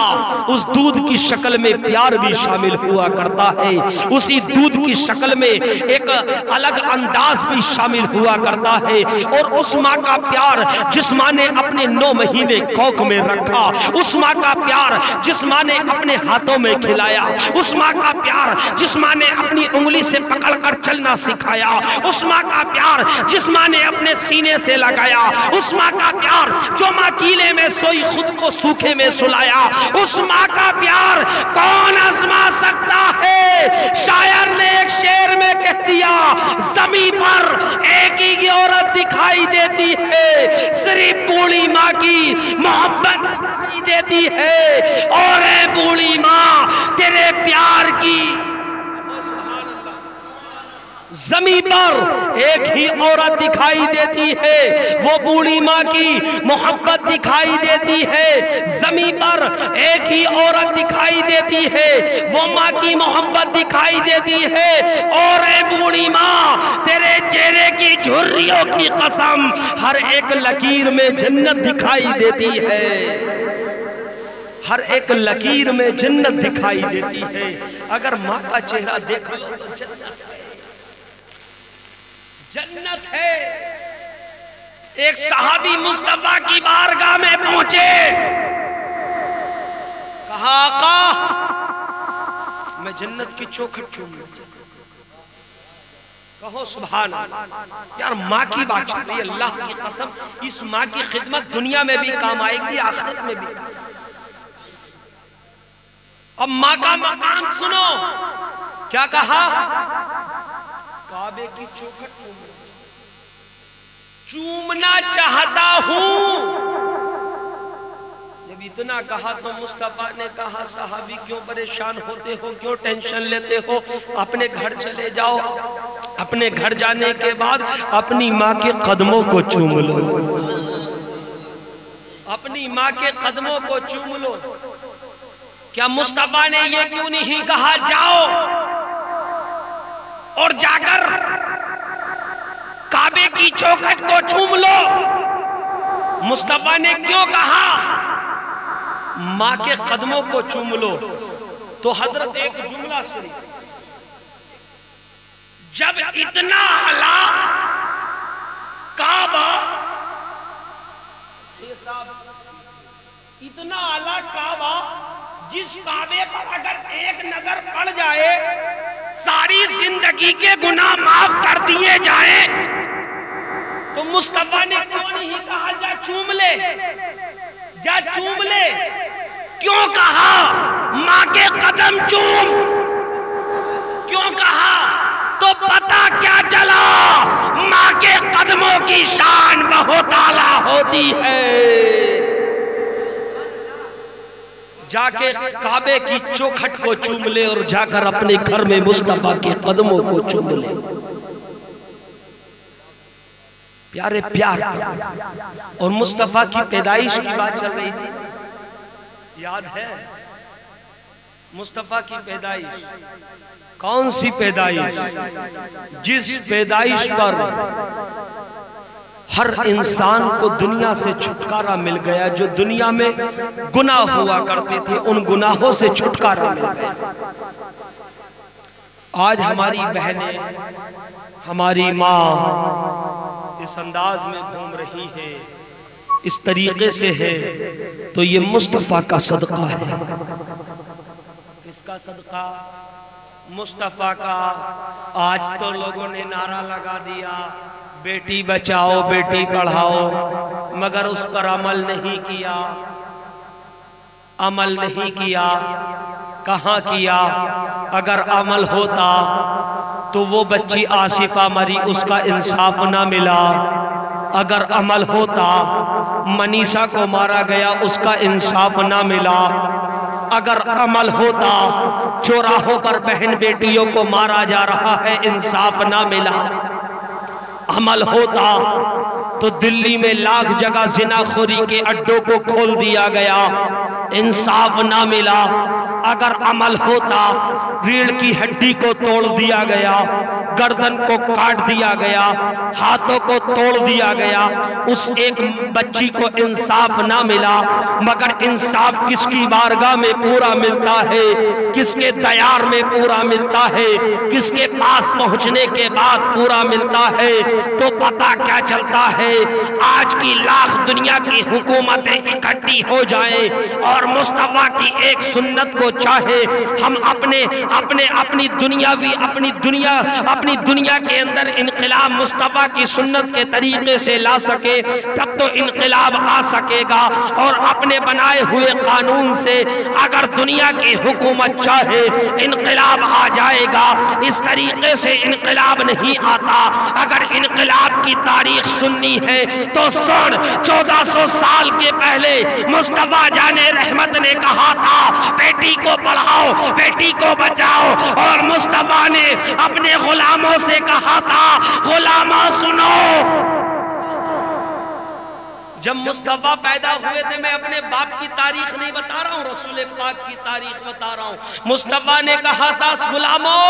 اس دودھ کی شکل میں پیار بھی شامل ہوا کرتا ہے، اسی دودھ کی شکل میں ایک الگ انداز بھی شامل ہوا کرتا ہے۔ اور اس ماں کا پیار جس ماں نے اپنے 9 مہینے کوکھ میں رکھا، اس ماں کا پیار جس ماں نے اپنے ہاتھوں میں کھلایا، اس ماں کا پیار جس ماں نے اپنی انگلی سے پکڑ کر چلنا سکھایا، اس ماں کا پیار جس ماں نے اپنے سینے سے لگایا، اس ماں کا پیار جو ماں کیلے میں سوئی خود کو سوکھے میں سلایا، اس ماں کا پیار کون آزما سکتا ہے؟ شاعر نے ایک شعر میں کہہ دیا، زمین پر ایک ہی عورت دکھائی دیتی ہے، صرف بوڑھی ماں کی محبت دکھائی دیتی ہے، اور اے بوڑھی ماں تیرے پیار کی زمین پر ایک ہی عورت دکھائی دیتی ہے، وہ بوڑھی ماں کی محبت دکھائی دیتی ہے۔ زمین پر ایک ہی عورت دکھائی دیتی ہے، وہ ماں کی محبت دکھائی دیتی ہے، اور اے بوڑھی ماں تیرے چہرے کی جھریوں کی قسم ہر ایک لکیر میں جنت دکھائی دیتی ہے، ہر ایک لکیر میں جنت دکھائی دیتی ہے۔ اگر ماں کا چہرہ دیکھ لو تو جنت ہے، جنت ہے۔ ایک صحابی مصطفیٰ کی بارگاہ میں پہنچے، کہا آقا میں جنت کی چوکھٹ چوم لوں۔ کہو سبحان اللہ۔ یار ماں کی بات چل رہی ہے، اللہ کی قسم اس ماں کی خدمت دنیا میں بھی کام آئے گی، آخرت میں بھی کام آئے گی۔ اب ماں کا مقام سنو، کیا کہا؟ کعبے کی چوکھٹ چومنا چاہتا ہوں۔ جب اتنا کہا تو مصطفیٰ نے کہا صحابی کیوں پریشان ہوتے ہو، کیوں ٹینشن لیتے ہو، اپنے گھر چلے جاؤ، اپنے گھر جانے کے بعد اپنی ماں کے قدموں کو چوم لو، اپنی ماں کے قدموں کو چوم لو۔ کیا مصطفیٰ نے یہ کیوں نہیں کہا جاؤ اور جا کر کعبے کی چوکھٹ کو چوم لو؟ مصطفیٰ نے کیوں کہا ماں کے قدموں کو چوم لو؟ تو حضرت ایک جملہ سنی، جب اتنا اعلیٰ کعبہ، اتنا اعلیٰ کعبہ جس کعبے پر اگر ایک نظر پڑ جائے ساری زندگی کے گناہ معاف کر دیے جائیں، تو مصطفیٰ نے کیوں نہیں کہا جا چوم لے، جا چوم لے؟ کیوں کہا ماں کے قدم چوم؟ کیوں کہا؟ تو پتہ کیا چلا، ماں کے قدموں کی شان بہت اعلیٰ ہوتی ہے۔ جا کے کعبے کی چوکھٹ کو چوم لے اور جا کر اپنے گھر میں مصطفیٰ کے قدموں کو چوم لے۔ پیارے پیار اور مصطفیٰ کی پیدائش کی بات چل رہی تھی، یاد ہے مصطفیٰ کی پیدائش کون سی پیدائش؟ جس پیدائش پر ہر انسان کو دنیا سے چھٹکارا مل گیا، جو دنیا میں گناہ ہوا کرتے تھے ان گناہوں سے چھٹکارا مل گیا۔ آج ہماری بہنیں، ہماری ماں اس انداز میں گھوم رہی ہے، اس طریقے سے ہے، تو یہ مصطفیٰ کا صدقہ ہے۔ کس کا صدقہ؟ مصطفیٰ کا۔ آج تو لوگوں نے نعرہ لگا دیا بیٹی بچاؤ بیٹی پڑھاؤ، مگر اس پر عمل نہیں کیا، عمل نہیں کیا۔ کہاں کیا؟ اگر عمل ہوتا تو وہ بچی آصفہ مری، اس کا انصاف نہ ملا۔ اگر عمل ہوتا منیسا کو مارا گیا، اس کا انصاف نہ ملا۔ اگر عمل ہوتا چوراہوں پر بہن بیٹیوں کو مارا جا رہا ہے، انصاف نہ ملا۔ عمل ہوتا تو دلی میں لاکھ جگہ زنا خوری کے اڈوں کو کھول دیا گیا، انصاف نہ ملا۔ اگر عمل ہوتا ریڑھ کی ہڈی کو توڑ دیا گیا، گردن کو کاٹ دیا گیا، ہاتھوں کو توڑ دیا گیا، اس ایک بچی کو انصاف نہ ملا۔ مگر انصاف کس کی بارگاہ میں پورا ملتا ہے؟ کس کے دیار میں پورا ملتا ہے؟ کس کے پاس پہنچنے کے بعد پورا ملتا ہے؟ تو پتہ کیا چلتا ہے؟ آج کی لاکھ دنیا کی حکومتیں اکٹھی ہو جائیں اور مصطفیٰ کی ایک سنت کو چاہے ہم اپنی دنیا کے اندر انقلاب مصطفیٰ کی سنت کے طریقے سے لا سکے، تب تو انقلاب آ سکے گا۔ اور اپنے بنائے ہوئے قانون سے اگر دنیا کی حکومت چاہے انقلاب آ جائے گا۔ اس طریقے سے انقلاب نہیں آتا۔ اگر انقلاب کی تاریخ سننی ہے تو سن، 1400 سال کے پہلے مصطفیٰ جان رحمت نے کہا تھا بیٹی کو پڑھاؤ بیٹی کو بچاؤ، اور مصطفیٰ نے اپنے غلاموں سے کہا تھا غلاموں سنو۔ جب مصطفیٰ پیدا ہوئے تھے، میں اپنے باپ کی تاریخ نہیں بتا رہا ہوں، رسول پاک کی تاریخ بتا رہا ہوں۔ مصطفیٰ نے کہا تھا غلاموں،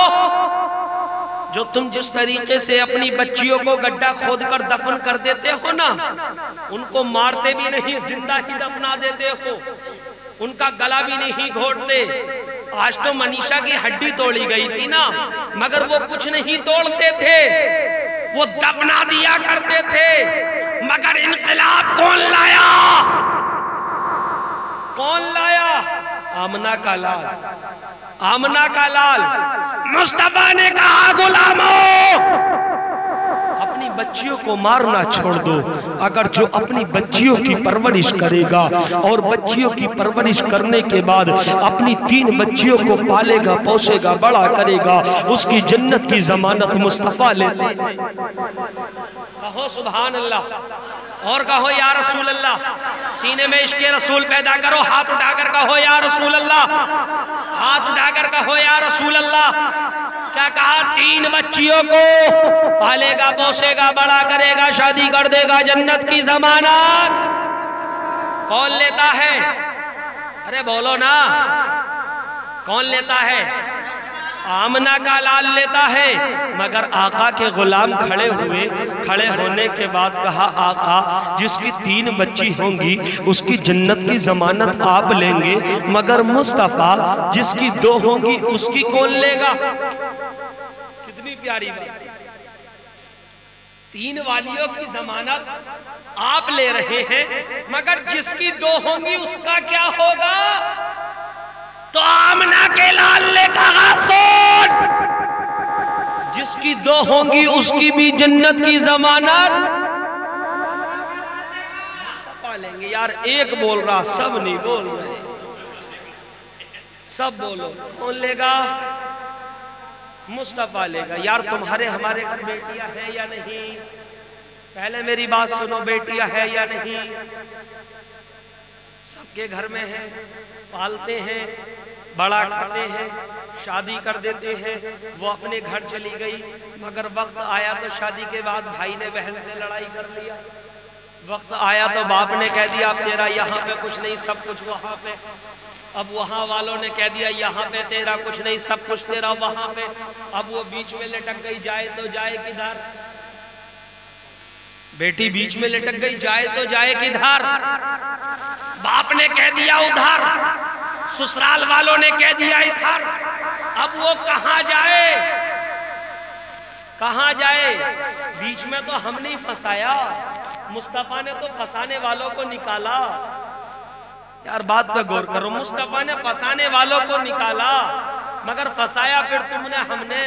جو تم جس طریقے سے اپنی بچیوں کو گڈھا کھود کر دفن کر دیتے ہو نا، ان کو مارتے بھی نہیں، زندہ ہی دفنا دیتے ہو، ان کا گلا بھی نہیں گھوٹتے۔ آج تو منیشا کی ہڈی توڑی گئی تھی نا، مگر وہ کچھ نہیں توڑتے تھے، وہ دفنا دیا کرتے تھے۔ مگر انقلاب کون لایا؟ کون لایا؟ آمنہ کا لال، آمنہ کا لال۔ مصطفیٰ نے کہا غلاموں، اپنی بچیوں کو مارنا چھوڑ دو۔ اگر جو اپنی بچیوں کی پرورش کرے گا اور بچیوں کی پرورش کرنے کے بعد اپنی 3 بچیوں کو پالے گا، پوسے گا، بڑا کرے گا، اس کی جنت کی ضمانت مصطفیٰ لیتے ہیں۔ کہو سبحان اللہ، اور کہو یا رسول اللہ۔ سینے میں عشق رسول پیدا کرو، ہاتھ اٹھا کر کہو یا رسول اللہ، ہاتھ اٹھا کر کہو یا رسول اللہ۔ کیا کہا؟ 3 بچیوں کو پالے گا، پوسے گا، بڑا کرے گا، شادی کر دے گا، جنت کی ضمانت۔ کون لیتا ہے؟ ارے بولو نا، کون لیتا ہے؟ آمنہ کا لال لیتا ہے۔ مگر آقا کے غلام کھڑے ہوئے، کھڑے ہونے کے بعد کہا آقا جس کی 3 بچی ہوں گی اس کی جنت کی ضمانت آپ لیں گے، مگر مصطفیٰ جس کی 2 ہوں گی اس کی کون لے گا؟ کتنی پیاری بات۔ 3 والیوں کی ضمانت آپ لے رہے ہیں، مگر جس کی 2 ہوں گی اس کا کیا ہوگا؟ تو آمنہ کے لال نے کہا سن، جس کی 2 ہوں گی اس کی بھی جنت کی ضمانت پالیں گے۔ یار ایک بول رہا، سب نہیں بول رہے، سب بولو۔ کون لے گا؟ مصطفیٰ لے گا۔ یار تمہارے ہمارے گھر بیٹیاں ہیں یا نہیں؟ پہلے میری بات سنو، بیٹیاں ہیں یا نہیں؟ سب کے گھر میں ہیں، پالتے ہیں، بڑا کرتے ہیں، شادی کر دیتے ہیں۔ وہ اپنے گھر چلی گئی، مگر وقت آیا تو شادی کے بعد بھائی نے بہن سے لڑائی کر لیا۔ وقت آیا تو باپ نے کہہ دیا اب تیرا یہاں پہ کچھ نہیں، سب کچھ وہاں پہ۔ اب وہاں والوں نے کہہ دیا یہاں پہ تیرا کچھ نہیں، سب کچھ تیرا وہاں پہ۔ اب وہ بیچ میں لٹک گئی، جائے تو جائے کدھر؟ بیٹی بیچ میں لٹک گئی، جائے تو جائے کدھر؟ باپ نے کہہ دیا ادھر، سسرال والوں نے کہہ دیا ادھر، اب وہ کہاں جائے؟ کہاں جائے؟ بیچ میں تو ہم نہیں پھنسایا، مصطفیٰ نے تو پھنسانے والوں کو نکالا۔ یار بات پہ غور کرو، مصطفیٰ نے پھنسانے والوں کو نکالا، مگر پھنسایا پھر تم نے، ہم نے۔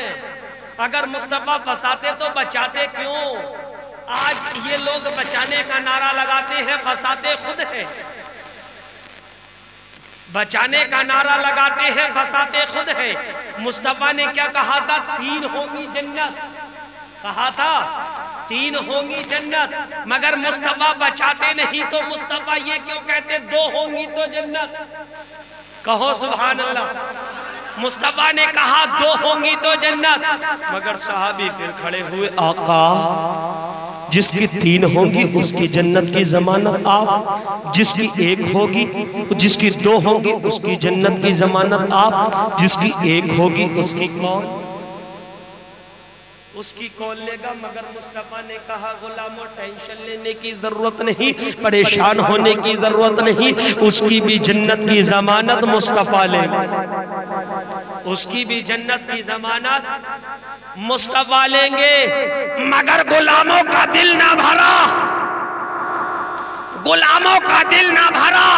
اگر مصطفیٰ پھنساتے تو بچاتے کیوں؟ آج یہ لوگ بچانے کا نعرہ لگاتے ہیں، پھنساتے خود ہیں۔ بچانے کا نعرہ لگاتے ہیں، پھنساتے خود ہیں۔ مصطفیٰ نے کیا کہا تھا؟ 3 ہوں گی جنت، کہا تھا 3 ہوں گی جنت، مگر مصطفیٰ بچاتے نہیں تو مصطفیٰ یہ کیوں کہتے 2 ہوں گی تو جنت؟ کہو سبحان اللہ۔ مصطفیٰ نے کہا 2 ہوں گی تو جنت، مگر صحابی پھر کھڑے ہوئے، آقا جس کی 3 ہوگی اس کی جنت کی ضمانت آپ، جس کی 1 ہوگی، جس کی 2 ہوگی اس کی جنت کی ضمانت آپ، جس کی 1 ہوگی اس کی کون؟ اس کی کون لے گا؟ مگر مصطفیٰ نے کہا غلاموں ٹینشن لینے کی ضرورت نہیں، پریشان ہونے کی ضرورت نہیں، اس کی بھی جنت کی ضمانت مصطفیٰ لے گا، اس کی بھی جنت کی ضمانت مصطفیٰ لیں گے۔ مگر غلاموں کا دل نہ بھرا، غلاموں کا دل نہ بھرا،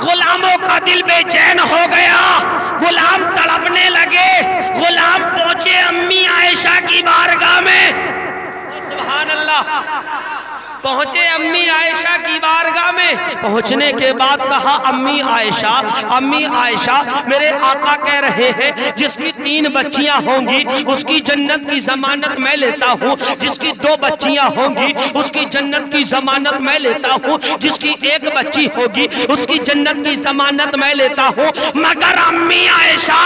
غلاموں کا دل بے چین ہو گیا، غلام تڑپنے لگے، غلام پہنچے امی عائشہ کی بارگاہ میں، سبحان اللہ، پہنچے امی عائشہ کی بارگاہ میں۔ پہنچنے کے بعد کہا امی عائشہ میرے آقا کہہ رہے ہیں جس کی 3 بچیاں ہوں گی اس کی جنت کی ضمانت میں لیتا ہوں، جس کی 2 بچیاں ہوں گی اس کی جنت کی ضمانت میں لیتا ہوں، جس کی 1 بچی ہوگی اس کی جنت کی ضمانت میں لیتا ہوں، مگر امی عائشہ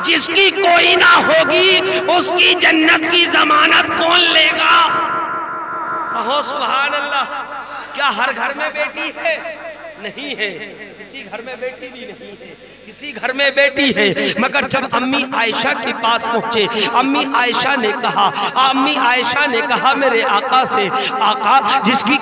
جس کی کوئی نہ ہوگی اس کی جنت کی ضمانت کون لے گا؟ کہو سبحان اللہ۔ کیا ہر گھر میں بیٹی ہے؟ نہیں ہے، کسی گھر میں بیٹی بھی نہیں ہے، کسی گھر میں بیٹی ہے، مگر جب امی عائشہ کے پاس پہنچے، امی عائشہ نے کہا میرے آقا سے، آقا جس کی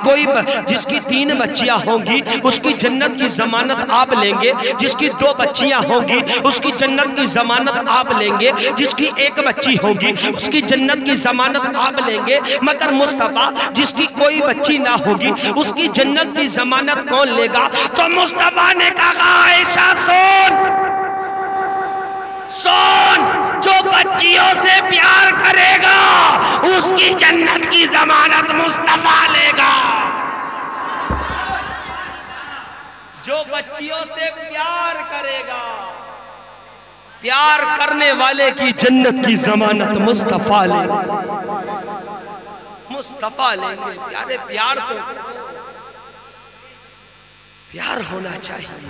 3 بچیاں ہوں گی اس کی جنت کی ضمانت آپ لیں گے، جس کی 2 بچیاں ہوں گی اس کی جنت کی ضمانت آپ لیں گے، جس کی 1 بچی ہوگی اس کی جنت کی ضمانت آپ لیں گے، مگر مصطفیٰ جس کی کوئی بچی نہ ہوگی اس کی جنت کی ضمانت کون لے گا؟ تو مصطفیٰ نے کہا عائشہ سون، جو بچیوں سے پیار کرے گا اس کی جنت کی ضمانت مصطفیٰ لے گا، جو بچیوں سے پیار کرے گا، پیار کرنے والے کی جنت کی ضمانت مصطفیٰ لے گا، مصطفیٰ لیں گے۔ پیارے پیار تو پیار ہونا چاہیے۔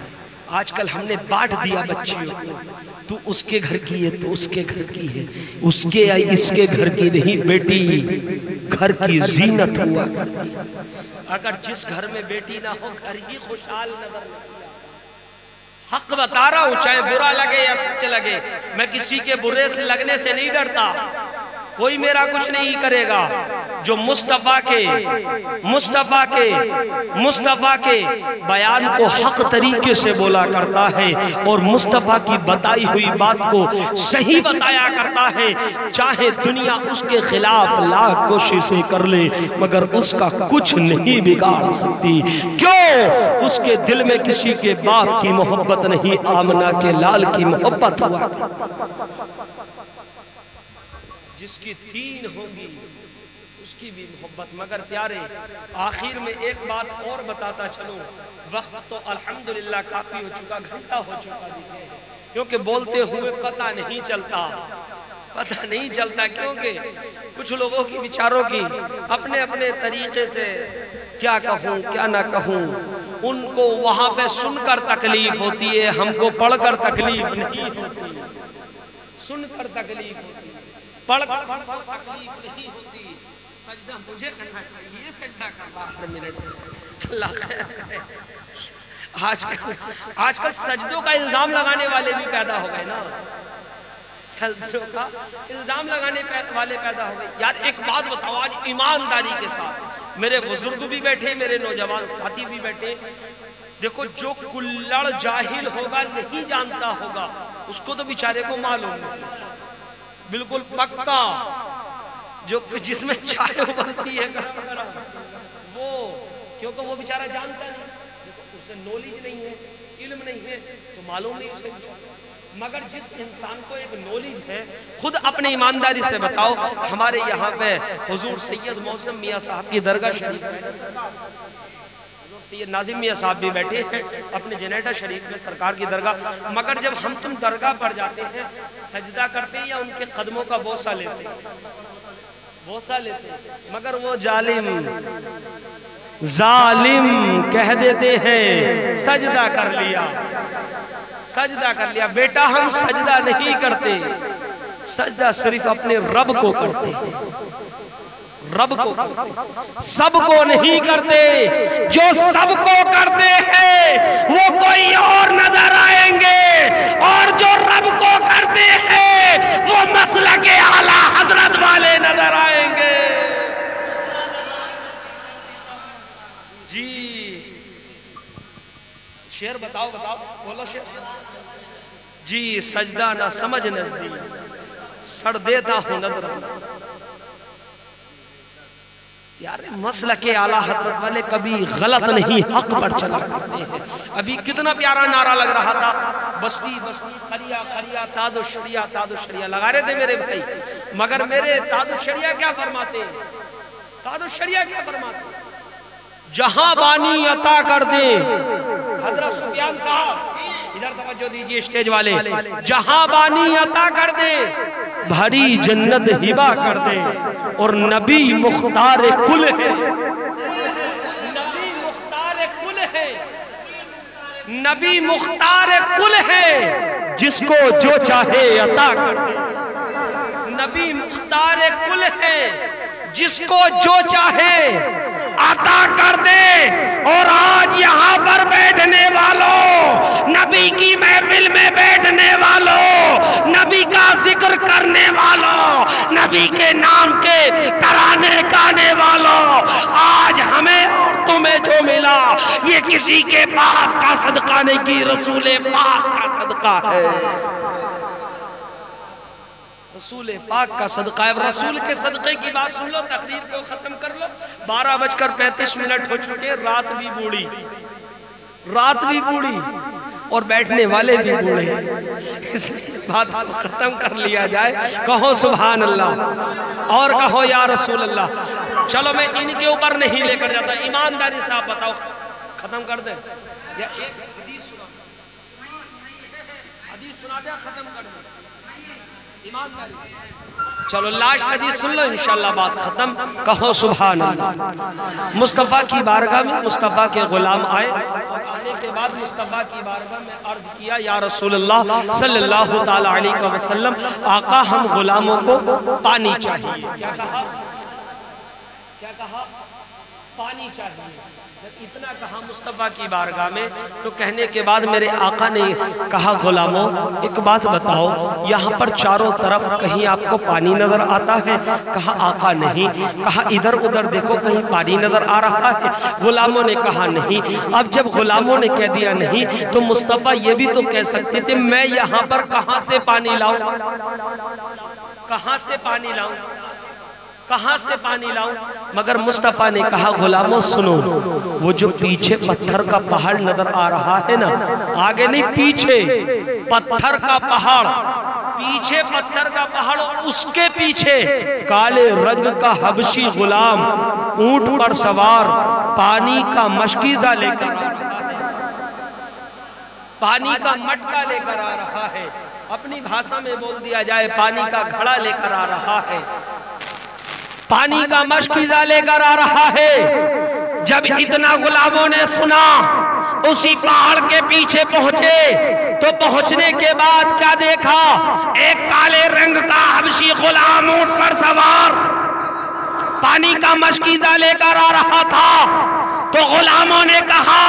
آج کل ہم نے بانٹ دیا بچیوں کو، تو اس کے گھر کی ہے تو اس کے گھر کی ہے، اس کے گھر کی نہیں، بیٹی گھر کی زینت ہوا کرتی۔ اگر جس گھر میں بیٹی نہ ہو گھر ہی خوشحال نظر نہیں۔ حق بتا رہا ہوں، چاہے برا لگے یا سچ لگے، میں کسی کے برے سے لگنے سے نہیں ڈرتا، کوئی میرا کچھ نہیں کرے گا۔ جو مصطفیٰ کے بیان کو حق طریقے سے بولا کرتا ہے اور مصطفیٰ کی بتائی ہوئی بات کو صحیح بتایا کرتا ہے، چاہے دنیا اس کے خلاف لاکھ کوششیں کر لے مگر اس کا کچھ نہیں بگاڑ سکتی۔ کیوں؟ اس کے دل میں کسی کے باپ کی محبت نہیں، آمنہ کے لال کی محبت ہوا۔ جس کی 3 ہوگی اس کی بھی محبت۔ مگر پیارے آخر میں ایک بات اور بتاتا چلوں، وقت تو الحمدللہ کافی ہو چکا، گھنٹہ ہو چکا دیکھیں، کیونکہ بولتے ہوئے پتہ نہیں چلتا کیونکہ کچھ لوگوں کی بیچاروں کی اپنے اپنے طریقے سے کیا کہوں کیا نہ کہوں، ان کو وہاں پہ سن کر تکلیف ہوتی ہے، ہم کو پڑھ کر تکلیف نہیں ہوتی، سن کر تکلیف ہوتی، پڑھ کر تکلیف نہیں ہوتی۔ سجدہ مجھے کرنا چاہیے، سجدہ کا 12 منٹ، اللہ خیر کرے، آج کل سجدوں کا الزام لگانے والے بھی پیدا ہو گئے نا، سجدوں کا الزام لگانے والے پیدا ہو گئے۔ یار ایک بات بتاؤ، آج ایمانداری کے ساتھ میرے بزرگ بھی بیٹھے، میرے نوجوان ساتھی بھی بیٹھے، دیکھو جو کلڑ جاہل ہوگا، نہیں جانتا ہوگا، اس کو تو بیچارے کو معلوم ہے بالکل پکا، جو جس میں چائے بنتی ہے وہ، کیونکہ وہ بیچارہ جانتا نہیں، اسے نالج نہیں ہے، علم نہیں ہے، تو معلوم نہیں اسے۔ مگر جس انسان کو ایک نالج ہے، خود اپنے ایمانداری سے بتاؤ، ہمارے یہاں پہ حضور سید موسم میاں صاحب کی درگاہ شریف ہے، سید ناظم میاں صاحب بھی بیٹھے ہیں اپنے جنیٹا شریف میں سرکار کی درگاہ، مگر جب ہم تم درگاہ پر جاتے ہیں سجدہ کرتے ہیں یا ان کے قدموں کا بوسہ لیتے ہیں، بوسہ لیتے ہیں، مگر وہ ظالم کہہ دیتے ہیں سجدہ کر لیا، سجدہ کر لیا۔ بیٹا ہم سجدہ نہیں کرتے، سجدہ صرف اپنے رب کو کرتے ہیں، رب کو، سب کو نہیں کرتے۔ جو سب کو کرتے ہیں وہ کوئی اور نظر آئیں گے، اور جو رب کو کرتے ہیں وہ مسلک اعلیٰ حضرت والے نظر آئیں گے۔ جی شعر بتاؤ بولو شعر۔ جی سجدہ نہ سمجھ نزدیک، سڑ دیتا ہوں نظر۔ یار مسلک اعلیٰ حضرت والے کبھی غلط نہیں، حق پر چلا کرتے ہیں۔ ابھی کتنا پیارا نعرہ لگ رہا تھا، بستی بستی خریا خریا تاد الشریعہ تاد الشریعہ لگا رہے تھے میرے بھائی، مگر میرے تاد الشریعہ کیا فرماتے ہیں؟ تاد الشریعہ کیا فرماتے ہیں؟ جہاں بانی عطا کر دے، حضرت سفیان صاحب ادھر توجہ دیجئے اسٹیج والے، جہاں بانی عطا کر دے بھری جنت ہبا کر دے، اور نبی مختار کل ہے، نبی مختار کل ہے، نبی مختار کل ہے، جس کو جو چاہے عطا کر دے، نبی مختار کل ہے، جس کو جو چاہے عطا کر دے۔ اور آج یہاں پر بیٹھنے والوں، نبی کی محفل میں بیٹھنے والوں، نبی کا ذکر کرنے والوں، نبی کے نام کے ترانے گانے والوں، آج ہمیں اور تمہیں جو ملا یہ کسی کے باپ کا صدقہ نہیں کی، رسول پاک کا صدقہ ہے، رسول پاک کا صدقہ ہے۔ رسول کے صدقے کی بات سن لو، تقریر کو ختم کر لو۔ 12:35 ہو چکے، رات بھی بوڑھی، رات بھی بوڑھی اور بیٹھنے والے بھی بوڑھے، اس بات کو ختم کر لیا جائے۔ کہو سبحان اللہ اور کہو یا رسول اللہ۔ چلو میں ان کے اوپر نہیں لے کر جاتا، ایمانداری سے آپ بتاؤ، ختم کر دیں یا ایک حدیث سنا دیں، ختم کر دیں ایمانداری سے۔ چلو لاسٹ حدیث سن لو، انشاءاللہ بات ختم۔ کہو سبحان اللہ۔ مصطفیٰ کی بارگاہ میں مصطفیٰ کے غلام آئے، آنے کے بعد مصطفیٰ کی بارگاہ میں عرض کیا، یا رسول اللہ صلی اللہ تعالیٰ علیہ وسلم، آقا ہم غلاموں کو پانی چاہیے۔ کیا کہا؟ کیا کہا؟ پانی چاہیے۔ جب اتنا کہا مصطفیٰ کی بارگاہ میں تو کہنے کے بعد میرے آقا نے کہا، غلاموں ایک بات بتاؤ، یہاں پر چاروں طرف کہیں آپ کو پانی نظر آتا ہے؟ کہا آقا نہیں۔ کہا ادھر ادھر دیکھو کہیں پانی نظر آ رہا ہے؟ غلاموں نے کہا نہیں۔ اب جب غلاموں نے کہہ دیا نہیں تو مصطفیٰ یہ بھی تو کہہ سکتے تھے، میں یہاں پر کہاں سے پانی لاؤں؟ کہاں سے پانی لاؤں؟ کہاں سے پانی لاؤں؟ مگر مصطفیٰ نے کہا، غلاموں سنو، وہ جو پیچھے پتھر کا پہاڑ نظر آ رہا ہے نا، آگے نہیں پیچھے پتھر کا پہاڑ، پیچھے پتھر کا پہاڑ، اور اس کے پیچھے کالے رنگ کا حبشی غلام اونٹ پر سوار پانی کا مشکیزہ لے کر آ رہا ہے، پانی کا مٹکا لے کر آ رہا ہے، اپنی بھاشا میں بول دیا جائے پانی کا گھڑا لے کر آ رہا ہے، پانی کا مشکیزہ لے کر آ رہا ہے۔ جب اتنا غلاموں نے سنا، اسی پہاڑ کے پیچھے پہنچے تو پہنچنے کے بعد کیا دیکھا؟ ایک کالے رنگ کا حبشی غلام اونٹ پر سوار پانی کا مشکیزہ لے کر آ رہا تھا۔ تو غلاموں نے کہا،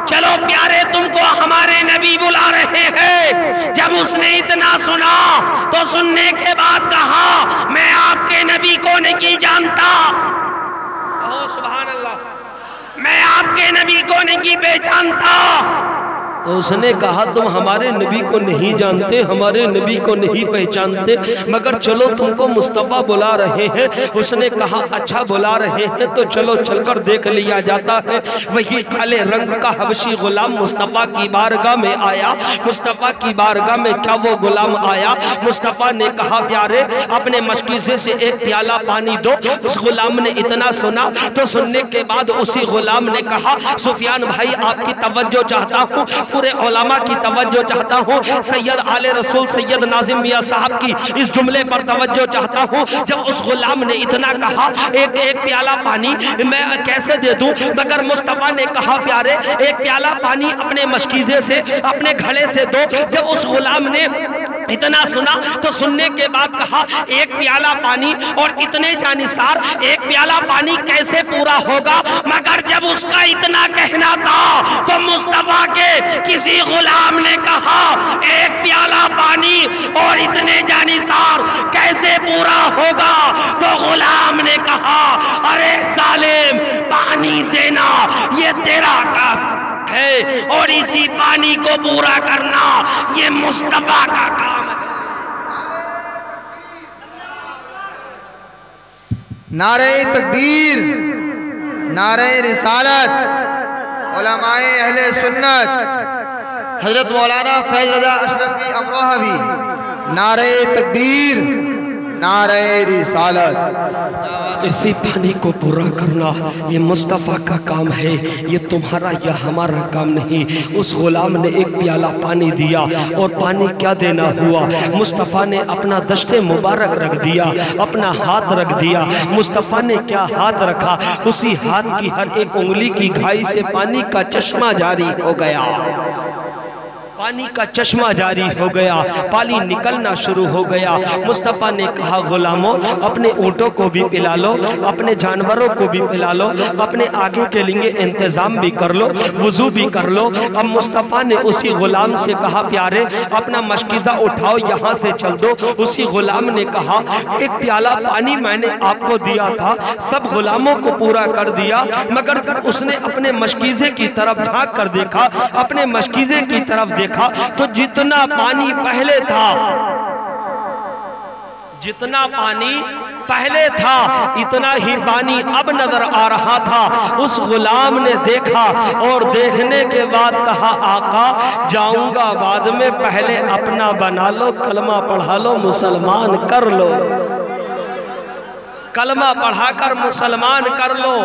چلو پیارے تم کو ہمارے نبی بلا رہے ہیں۔ جب اس نے اتنا سنا تو سننے کے بعد کہا میں آپ کے نبی کو نہیں جانتا۔ کہو سبحان اللہ، میں آپ کے نبی کو نہیں پہچانتا۔ تو اس نے کہا تم ہمارے نبی کو نہیں جانتے، ہمارے نبی کو نہیں پہچانتے، مگر چلو تم کو مصطفیٰ بلا رہے ہیں۔ اس نے کہا اچھا بلا رہے ہیں تو چلو چل کر دیکھ لیا جاتا ہے۔ وہی کالے رنگ کا حبشی غلام مصطفیٰ کی بارگاہ میں آیا۔ مصطفیٰ کی بارگاہ میں کیا وہ غلام آیا؟ مصطفیٰ نے کہا پیارے اپنے مشکیزے سے ایک پیالہ پانی دو۔ اس غلام نے اتنا سنا تو سننے کے بعد اسی غلام نے کہا سفیان بھائی آپ کی توجہ چاہتا ہوں، پورے علماء کی توجہ چاہتا ہوں، سید آل رسول سید ناظم میاں صاحب کی اس جملے پر توجہ چاہتا ہوں۔ جب اس غلام نے اتنا کہا ایک پیالہ پانی میں کیسے دے دوں، مگر مصطفیٰ نے کہا پیارے ایک پیالہ پانی اپنے مشکیزے سے اپنے گھڑے سے دو۔ جب اس غلام نے اتنا سنا تو سننے کے بعد کہا ایک پیالہ پانی اور اتنے جانثار ایک پیالہ پانی کیسے پورا ہوگا، مگر جب اس کا اتنا کہنا تھا تو مصطفیٰ کے کسی غلام نے کہا ایک پیالہ پانی اور اتنے جانثار کیسے پورا ہوگا، تو غلام نے کہا ارے ظالم پانی دینا یہ تیرا کام ہے اور اسی پانی کو پورا کرنا یہ مصطفیٰ کا کام ہے۔ نعرہ تکبیر، نعرہ رسالت، علماء اہل سنت حضرت مولانا فیض رضا اشرفی امروہہ بھی نعرہ تکبیر، نعرہ رسالت۔ اسی پانی کو پورا کرنا یہ مصطفیٰ کا کام ہے، یہ تمہارا یا ہمارا کام نہیں۔ اس غلام نے ایک پیالہ پانی دیا اور پانی کیا دینا ہوا، مصطفیٰ نے اپنا دشت مبارک رکھ دیا، اپنا ہاتھ رکھ دیا۔ مصطفیٰ نے کیا ہاتھ رکھا، اسی ہاتھ کی ہر ایک انگلی کی گھائی سے پانی کا چشمہ جاری ہو گیا، پانی کا چشمہ جاری ہو گیا، پانی نکلنا شروع ہو گیا۔ مصطفیٰ نے کہا غلاموں اپنے اونٹوں کو بھی پلا لو، اپنے جانوروں کو بھی پلا لو، اپنے آگے کے لیے انتظام بھی کر لو، وضو بھی کر لو۔ اب مصطفیٰ نے اسی غلام سے کہا پیارے اپنا مشکیزہ اٹھاؤ یہاں سے چل دو۔ اسی غلام نے کہا ایک پیالہ پانی میں نے آپ کو دیا تھا، سب غلاموں کو پورا کر دیا، مگر اس نے اپنے مشکیزے کی طرف جھانک کر دیکھا، اپنے مشکیزے کی طرف دیکھا تو جتنا پانی پہلے تھا، جتنا پانی پہلے تھا اتنا ہی پانی اب نظر آ رہا تھا۔ اس غلام نے دیکھا اور دیکھنے کے بعد کہا آقا جاؤں گا بعد میں، پہلے اپنا بنا لو، کلمہ پڑھا لو، مسلمان کر لو، کلمہ پڑھا کر مسلمان کر لو۔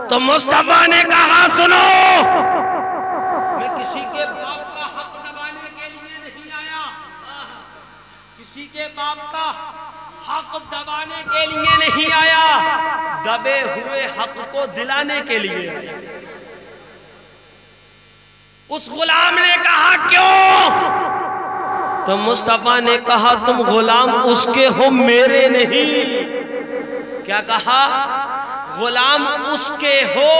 تو مصطفیٰ نے کہا سنو میں کسی کے باپ کا حق دبانے کے لیے نہیں آیا، کسی کے باپ کا حق دبانے کے لیے نہیں آیا، دبے ہوئے حق کو دلانے کے لیے آیا۔ اس غلام نے کہا کیوں؟ تو مصطفیٰ نے کہا تم غلام اس کے ہو میرے نہیں۔ کیا کہا؟ غلام اس کے ہو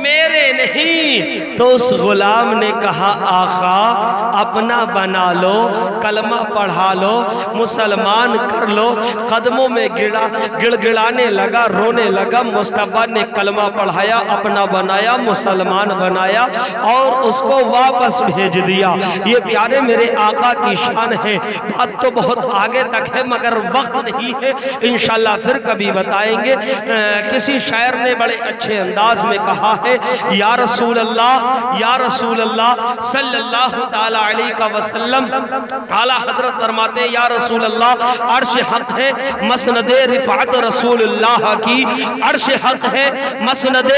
میرے نہیں۔ تو اس غلام نے کہا آقا اپنا بنا لو، کلمہ پڑھا لو، مسلمان کر لو۔ قدموں میں گڑ گڑانے لگا، رونے لگا۔ مصطفیٰ نے کلمہ پڑھایا، اپنا بنایا، مسلمان بنایا اور اس کو واپس بھیج دیا۔ یہ پیارے میرے آقا کی شان ہے۔ بات تو بہت آگے تک ہے مگر وقت نہیں ہے، انشاءاللہ پھر کبھی بتائیں گے۔ کسی شاعر نے بڑے اچھے انداز میں کہا ہے یا رسول اللہ صلی اللہ تعالی علیہ وسلم، اعلیٰ حضرت فرماتے یا رسول اللہ عرش حق ہے مسند رفعت رسول اللہ کی، عرش حق ہے مسند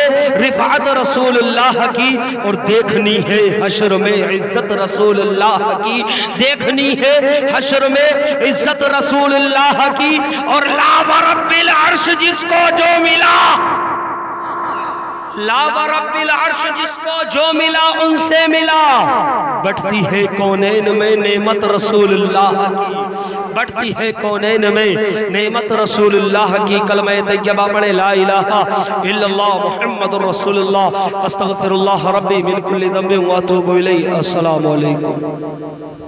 رفعت رسول اللہ کی، اور دیکھنی ہے حشر میں عزت رسول اللہ کی، دیکھنی ہے حشر میں عزت رسول اللہ کی۔ اور لا ورب العرش جس کو جو ملا، لا ورب العرش جس کو جو ملا ان سے ملا بٹتی ہے کونین میں نعمت رسول اللہ کی بٹتی ہے کونین میں نعمت رسول اللہ کی کلمہ طیبہ پڑھے لا الہ الا اللہ محمد رسول اللہ استغفر اللہ ربی من کل ذنب واتوب الیہ السلام علیکم